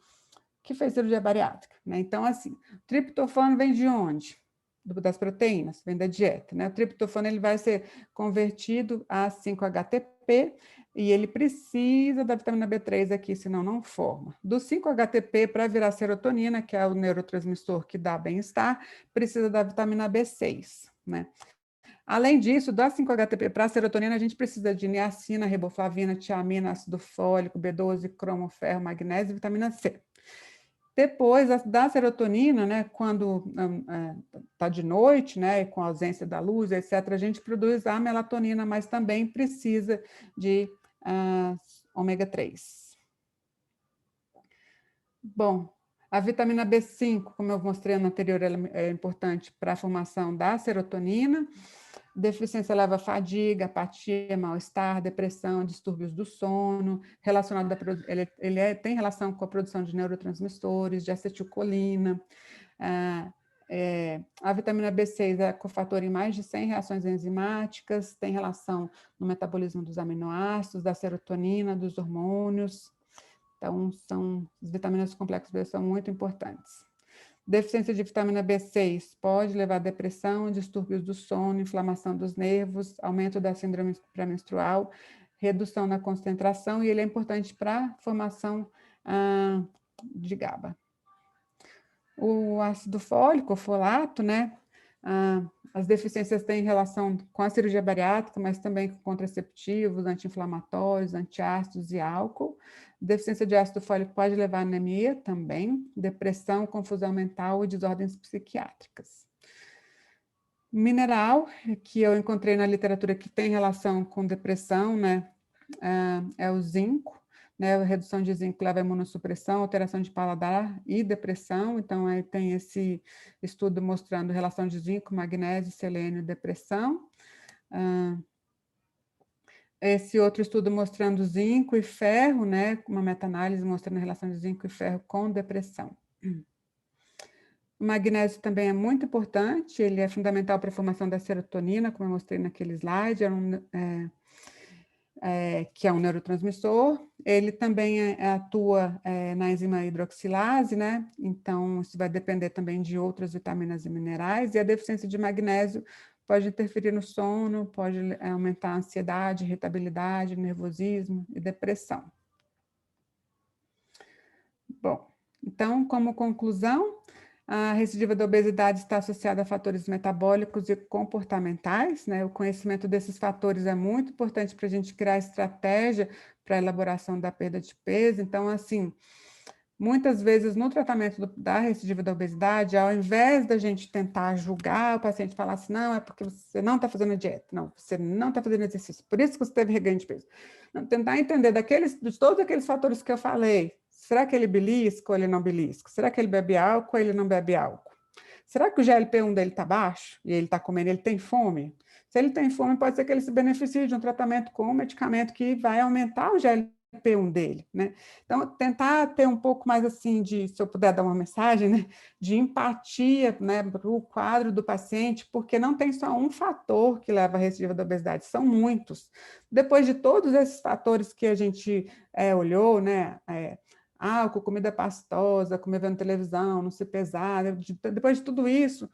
que fez cirurgia bariátrica, né? Então, assim, o triptofano vem de onde? Das proteínas, vem da dieta, né? O triptofano ele vai ser convertido a 5-HTP e ele precisa da vitamina B3 aqui, senão não forma. Do 5-HTP para virar serotonina, que é o neurotransmissor que dá bem-estar, precisa da vitamina B6, né? Além disso, da 5-HTP para a serotonina, a gente precisa de niacina, riboflavina, tiamina, ácido fólico, B12, cromo, ferro, magnésio e vitamina C. Depois, da serotonina, né, quando está de noite, né, com a ausência da luz, etc., a gente produz a melatonina, mas também precisa de ômega 3. Bom, a vitamina B5, como eu mostrei no anterior, ela é importante para a formação da serotonina. Deficiência leva a fadiga, apatia, mal-estar, depressão, distúrbios do sono, relacionado tem relação com a produção de neurotransmissores, de acetilcolina. A vitamina B6 é cofator em mais de 100 reações enzimáticas, tem relação no metabolismo dos aminoácidos, da serotonina, dos hormônios. Então, as vitaminas do complexo B são muito importantes. Deficiência de vitamina B6 pode levar a depressão, distúrbios do sono, inflamação dos nervos, aumento da síndrome pré-menstrual, redução na concentração, e ele é importante para a formação de GABA. O ácido fólico, o folato, né? As deficiências têm relação com a cirurgia bariátrica, mas também com contraceptivos, anti-inflamatórios, antiácidos e álcool. Deficiência de ácido fólico pode levar a anemia também, depressão, confusão mental e desordens psiquiátricas. Mineral, que eu encontrei na literatura que tem relação com depressão, né, é o zinco, né, a redução de zinco leva a imunossupressão, alteração de paladar e depressão. Então, aí tem esse estudo mostrando relação de zinco, magnésio, selênio e depressão. Esse outro estudo mostrando zinco e ferro, né, uma meta-análise mostrando a relação de zinco e ferro com depressão. O magnésio também é muito importante, ele é fundamental para a formação da serotonina, como eu mostrei naquele slide, que é um neurotransmissor. Ele também atua na enzima hidroxilase, né? Então, isso vai depender também de outras vitaminas e minerais, e a deficiência de magnésio pode interferir no sono, pode aumentar a ansiedade, irritabilidade, nervosismo e depressão. Bom, então, como conclusão, a recidiva da obesidade está associada a fatores metabólicos e comportamentais, né? O conhecimento desses fatores é muito importante para a gente criar estratégia para a elaboração da perda de peso. Então, assim, muitas vezes no tratamento da recidiva da obesidade, ao invés da gente tentar julgar o paciente, falar assim, não, é porque você não está fazendo dieta, não, você não está fazendo exercício, por isso que você teve reganho de peso. Não, tentar entender de todos aqueles fatores que eu falei. Será que ele belisca ou ele não belisca? Será que ele bebe álcool ou ele não bebe álcool? Será que o GLP-1 dele está baixo e ele está comendo, ele tem fome? Se ele tem fome, pode ser que ele se beneficie de um tratamento com um medicamento que vai aumentar o GLP-1 dele, né? Então, tentar ter um pouco mais assim se eu puder dar uma mensagem, né, de empatia, né, para o quadro do paciente, porque não tem só um fator que leva à recidiva da obesidade, são muitos. Depois de todos esses fatores que a gente olhou, né, álcool, comida pastosa, comer vendo televisão, não se pesar, depois de tudo isso,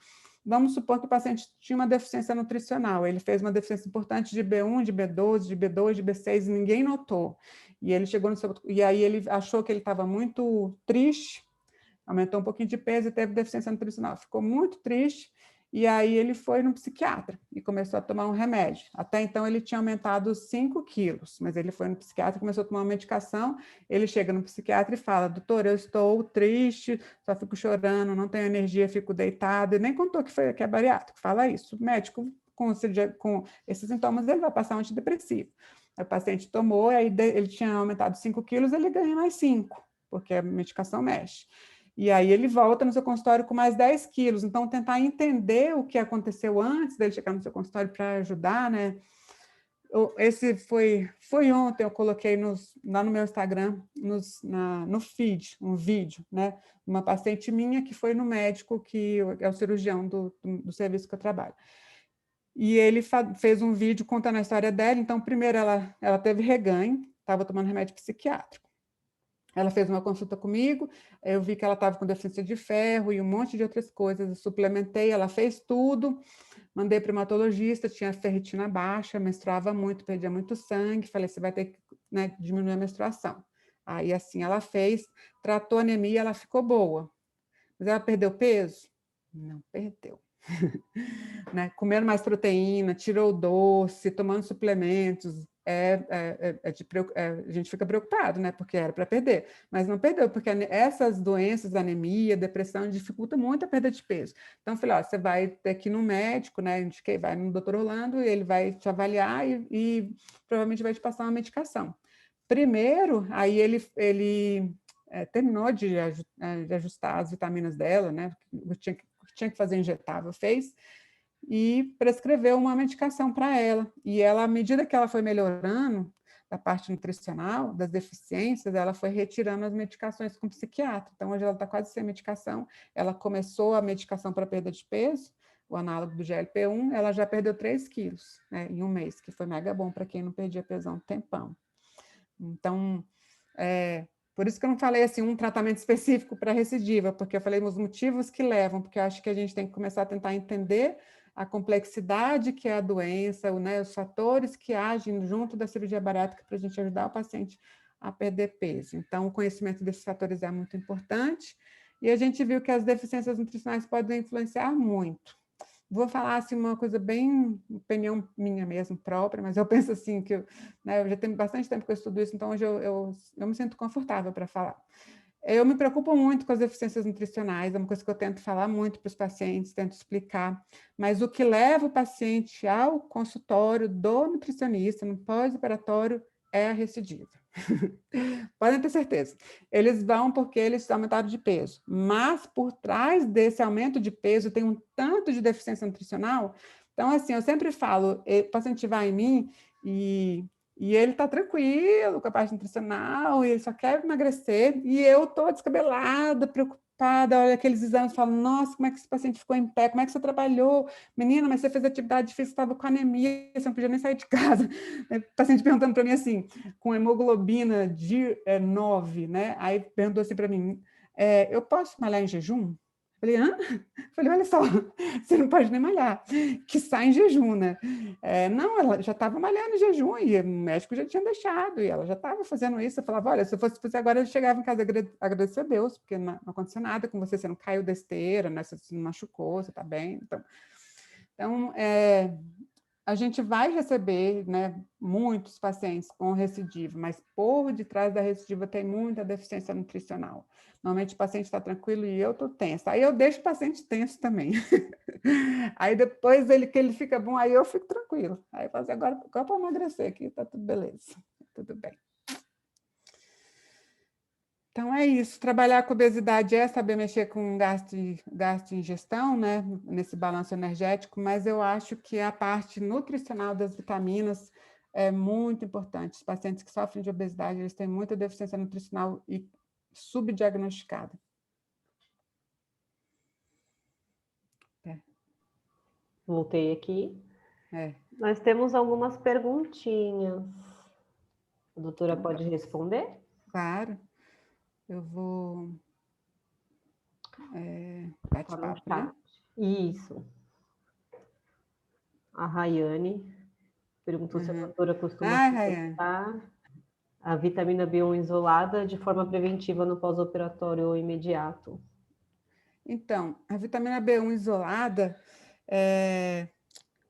vamos supor que o paciente tinha uma deficiência nutricional, ele fez uma deficiência importante de B1, de B12, de B2, de B6, e ninguém notou. E ele chegou e aí ele achou que ele estava muito triste, aumentou um pouquinho de peso e teve deficiência nutricional. Ficou muito triste, e aí ele foi no psiquiatra e começou a tomar um remédio. Até então ele tinha aumentado 5 quilos, mas ele foi no psiquiatra, começou a tomar uma medicação, ele chega no psiquiatra e fala, doutor, eu estou triste, só fico chorando, não tenho energia, fico deitado, e nem contou que é bariátrico, fala isso. O médico, com esses sintomas, ele vai passar um antidepressivo. Aí o paciente tomou, aí ele tinha aumentado 5 quilos, ele ganha mais 5, porque a medicação mexe. E aí ele volta no seu consultório com mais 10 quilos. Então, tentar entender o que aconteceu antes dele chegar no seu consultório para ajudar, né? Esse foi ontem, eu coloquei lá no meu Instagram, no feed, um vídeo, né? Uma paciente minha que foi no médico, que é o cirurgião do serviço que eu trabalho. E ele fez um vídeo contando a história dela. Então, primeiro ela teve reganho, estava tomando remédio psiquiátrico. Ela fez uma consulta comigo, eu vi que ela estava com deficiência de ferro e um monte de outras coisas, eu suplementei, ela fez tudo, mandei para o hematologista, tinha ferritina baixa, menstruava muito, perdia muito sangue, falei, você vai ter que, né, diminuir a menstruação. Aí assim ela fez, tratou a anemia, ela ficou boa. Mas ela perdeu peso? Não perdeu. Né? Comendo mais proteína, tirou o doce, tomando suplementos, a gente fica preocupado, né? Porque era para perder, mas não perdeu, porque essas doenças, anemia, depressão, dificulta muito a perda de peso. Então, eu falei, ó, você vai ter que ir no médico, né? Indiquei, vai no Dr. Orlando, e ele vai te avaliar e provavelmente vai te passar uma medicação. Primeiro, aí ele terminou de ajustar as vitaminas dela, né? Tinha que fazer injetável, fez, e prescreveu uma medicação para ela. E ela, à medida que ela foi melhorando da parte nutricional, das deficiências, ela foi retirando as medicações com o psiquiatra. Então, hoje ela está quase sem medicação. Ela começou a medicação para perda de peso, o análogo do GLP-1, ela já perdeu 3 quilos, né, em um mês, que foi mega bom para quem não perdia peso há um tempão. Então, por isso que eu não falei assim um tratamento específico para recidiva, porque eu falei os motivos que levam, porque eu acho que a gente tem que começar a tentar entender a complexidade que é a doença, né, os fatores que agem junto da cirurgia bariátrica para a gente ajudar o paciente a perder peso. Então, o conhecimento desses fatores é muito importante, e a gente viu que as deficiências nutricionais podem influenciar muito. Vou falar assim, uma coisa bem, opinião minha mesmo, própria, mas eu penso assim, que eu já tenho bastante tempo que eu estudo isso, então hoje eu me sinto confortável para falar. Eu me preocupo muito com as deficiências nutricionais, é uma coisa que eu tento falar muito para os pacientes, tento explicar, mas o que leva o paciente ao consultório do nutricionista, no pós-operatório, é a recidiva. Podem ter certeza. Eles vão porque eles aumentaram de peso, mas por trás desse aumento de peso tem um tanto de deficiência nutricional. Então, assim, eu sempre falo, o paciente vai em mim e ele está tranquilo com a parte nutricional, e ele só quer emagrecer, e eu estou descabelada, preocupada, olha aqueles exames, falo, nossa, como é que esse paciente ficou em pé, como é que você trabalhou? Menina, mas você fez atividade difícil, estava com anemia, você não podia nem sair de casa. O paciente perguntando para mim assim, com hemoglobina de 9, né? Aí perguntou assim para mim, eu posso malhar em jejum? Falei, hã? Falei, olha só, você não pode nem malhar, que sai em jejum, né? Não, ela já estava malhando em jejum e o médico já tinha deixado, e ela já estava fazendo isso. Eu falava, olha, se eu fosse fazer agora, eu chegava em casa agradecer a Deus, porque não aconteceu nada com você, você não caiu da esteira, né? Você não machucou, você está bem. Então a gente vai receber, né, muitos pacientes com recidiva, mas por detrás da recidiva tem muita deficiência nutricional. Normalmente o paciente está tranquilo e eu estou tensa. Aí eu deixo o paciente tenso também. Aí depois que ele fica bom, aí eu fico tranquilo. Aí eu falo assim, agora para emagrecer aqui, tá tudo beleza, tudo bem. Então é isso, trabalhar com obesidade é saber mexer com gasto e ingestão, né, nesse balanço energético, mas eu acho que a parte nutricional das vitaminas é muito importante. Os pacientes que sofrem de obesidade, eles têm muita deficiência nutricional e subdiagnosticada.
Voltei aqui. Nós temos algumas perguntinhas. A doutora pode responder?
Claro. Eu vou... bate-papo, né?
Isso. A Rayane perguntou se a doutora costuma suplementar a vitamina B1 isolada de forma preventiva no pós-operatório ou imediato.
Então, a vitamina B1 isolada,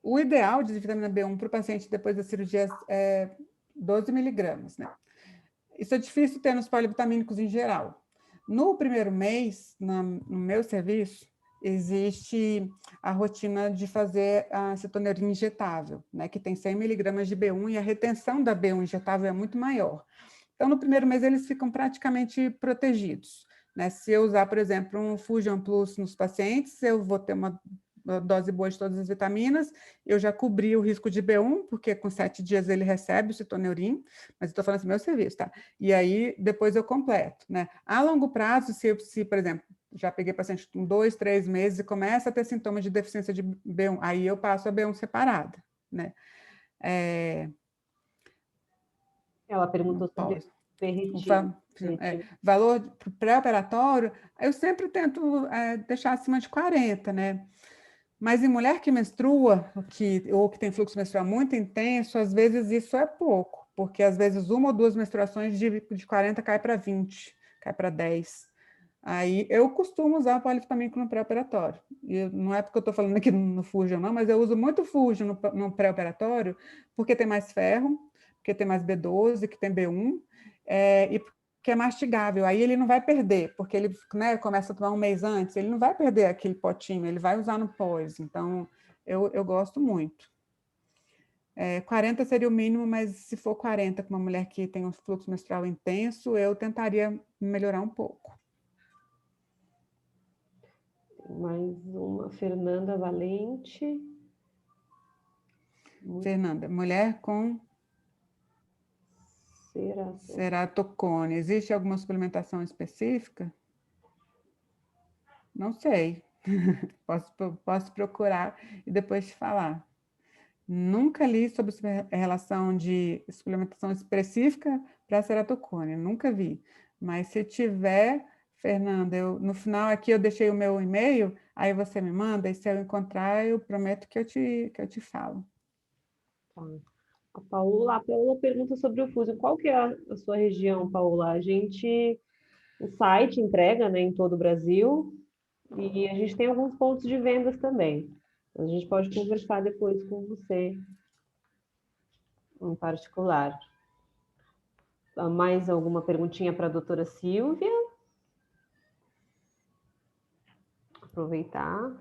o ideal de vitamina B1 para o paciente depois da cirurgia é 12 miligramas, né? Isso é difícil ter nos polivitamínicos em geral. No primeiro mês, no meu serviço, existe a rotina de fazer a cetonerina injetável, né, que tem 100 miligramas de B1 e a retenção da B1 injetável é muito maior. Então, no primeiro mês, eles ficam praticamente protegidos, né? Se eu usar, por exemplo, um Fusion Plus nos pacientes, eu vou ter uma dose boa de todas as vitaminas, eu já cobri o risco de B1, porque com 7 dias ele recebe o citoneurin, mas eu estou falando assim, meu serviço, tá? E aí, depois eu completo, né? A longo prazo, se por exemplo, já peguei paciente com 2, 3 meses e começa a ter sintomas de deficiência de B1, aí eu passo a B1 separada, né?
Ela perguntou sobre ferritina.
Valor pré-operatório, eu sempre tento deixar acima de 40, né? Mas em mulher que menstrua, ou que tem fluxo menstrual muito intenso, às vezes isso é pouco, porque às vezes 1 ou 2 menstruações de 40 cai para 20, cai para 10. Aí eu costumo usar polivitamínico no pré-operatório. Não é porque eu estou falando aqui no Fusion, não, mas eu uso muito Fusion no pré-operatório, porque tem mais ferro, porque tem mais B12, que tem B1, e porque é mastigável. Aí ele não vai perder, porque ele, né, começa a tomar um mês antes, ele não vai perder aquele potinho, ele vai usar no pós. Então, eu gosto muito. 40 seria o mínimo, mas se for 40 com uma mulher que tem um fluxo menstrual intenso, eu tentaria melhorar um pouco.
Mais uma, Fernanda Valente.
Fernanda, mulher com ceratocone. Existe alguma suplementação específica? Não sei. Posso procurar e depois te falar. Nunca li sobre a relação de suplementação específica para ceratocone, nunca vi. Mas se tiver, Fernanda, no final aqui eu deixei o meu e-mail, aí você me manda, e se eu encontrar, eu prometo que eu te falo.
Tá. A Paola pergunta sobre o Fusion. Qual que é a sua região, Paola? O site entrega, né, em todo o Brasil, e a gente tem alguns pontos de vendas também. A gente pode conversar depois com você, em particular. Mais alguma perguntinha para a doutora Silvia? Aproveitar.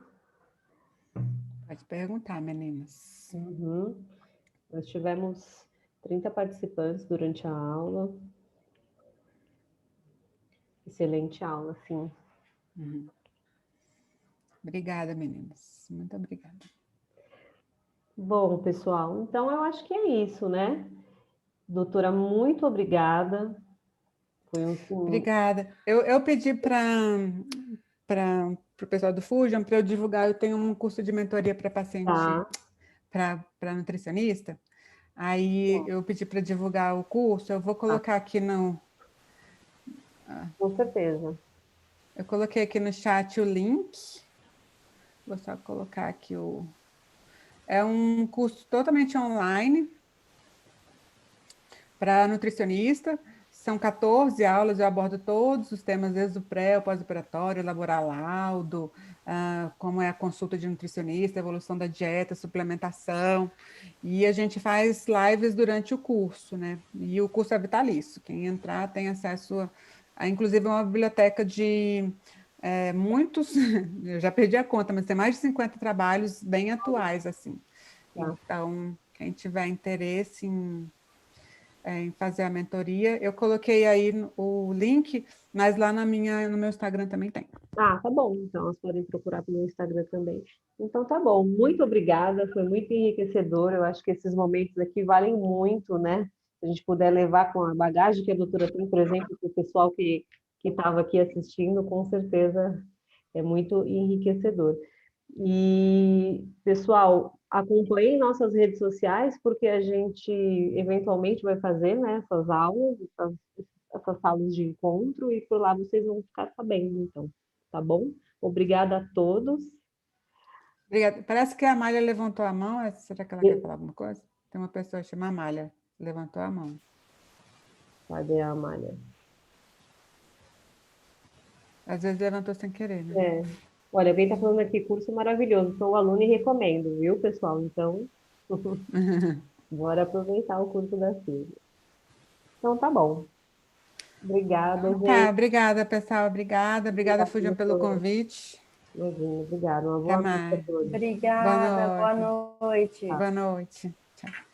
Pode perguntar, meninas.
Uhum. Nós tivemos 30 participantes durante a aula. Excelente aula, sim.
Uhum. Obrigada, meninas. Muito obrigada.
Bom, pessoal, então eu acho que é isso, né? Doutora, muito obrigada. Foi
Obrigada. Eu pedi para o pessoal do Fusion para eu divulgar. Eu tenho um curso de mentoria para paciente, para nutricionista. Aí eu pedi para divulgar o curso. Eu vou colocar aqui no...
Com certeza.
Eu coloquei aqui no chat o link. Vou só colocar aqui o... É um curso totalmente online para nutricionista. São 14 aulas, eu abordo todos os temas, desde o pré, o pós-operatório, elaborar laudo, como é a consulta de nutricionista, evolução da dieta, suplementação. E a gente faz lives durante o curso, né? E o curso é vitalício. Quem entrar tem acesso a inclusive, uma biblioteca de muitos, eu já perdi a conta, mas tem mais de 50 trabalhos bem atuais, assim. Então, quem tiver interesse em fazer a mentoria, eu coloquei aí o link, mas lá no meu Instagram também tem.
Tá bom. Então, elas podem procurar pelo Instagram também. Então, tá bom. Muito obrigada, foi muito enriquecedor. Eu acho que esses momentos aqui valem muito, né? Se a gente puder levar com a bagagem que a doutora tem, por exemplo, para o pessoal que estava aqui assistindo, com certeza é muito enriquecedor. E, pessoal, acompanhem nossas redes sociais, porque a gente eventualmente vai fazer, né, essas aulas, essas salas de encontro, e por lá vocês vão ficar sabendo, então, tá bom? Obrigada a todos.
Obrigada. Parece que a Amália levantou a mão. Será que ela quer falar alguma coisa? Tem uma pessoa chamada Amália, levantou a mão.
Cadê a Amália?
Às vezes levantou sem querer, né?
Olha, alguém está falando aqui, curso maravilhoso, sou aluno e recomendo, viu, pessoal? Então, bora aproveitar o curso da Silvia. Então, tá bom. Obrigada, gente.
Tá, obrigada, pessoal. Obrigada, Fusion, pelo convite.
Imagina, obrigada. Uma
Até
boa noite
mais.
a todos.
Obrigada, boa noite.
Boa noite. Tchau.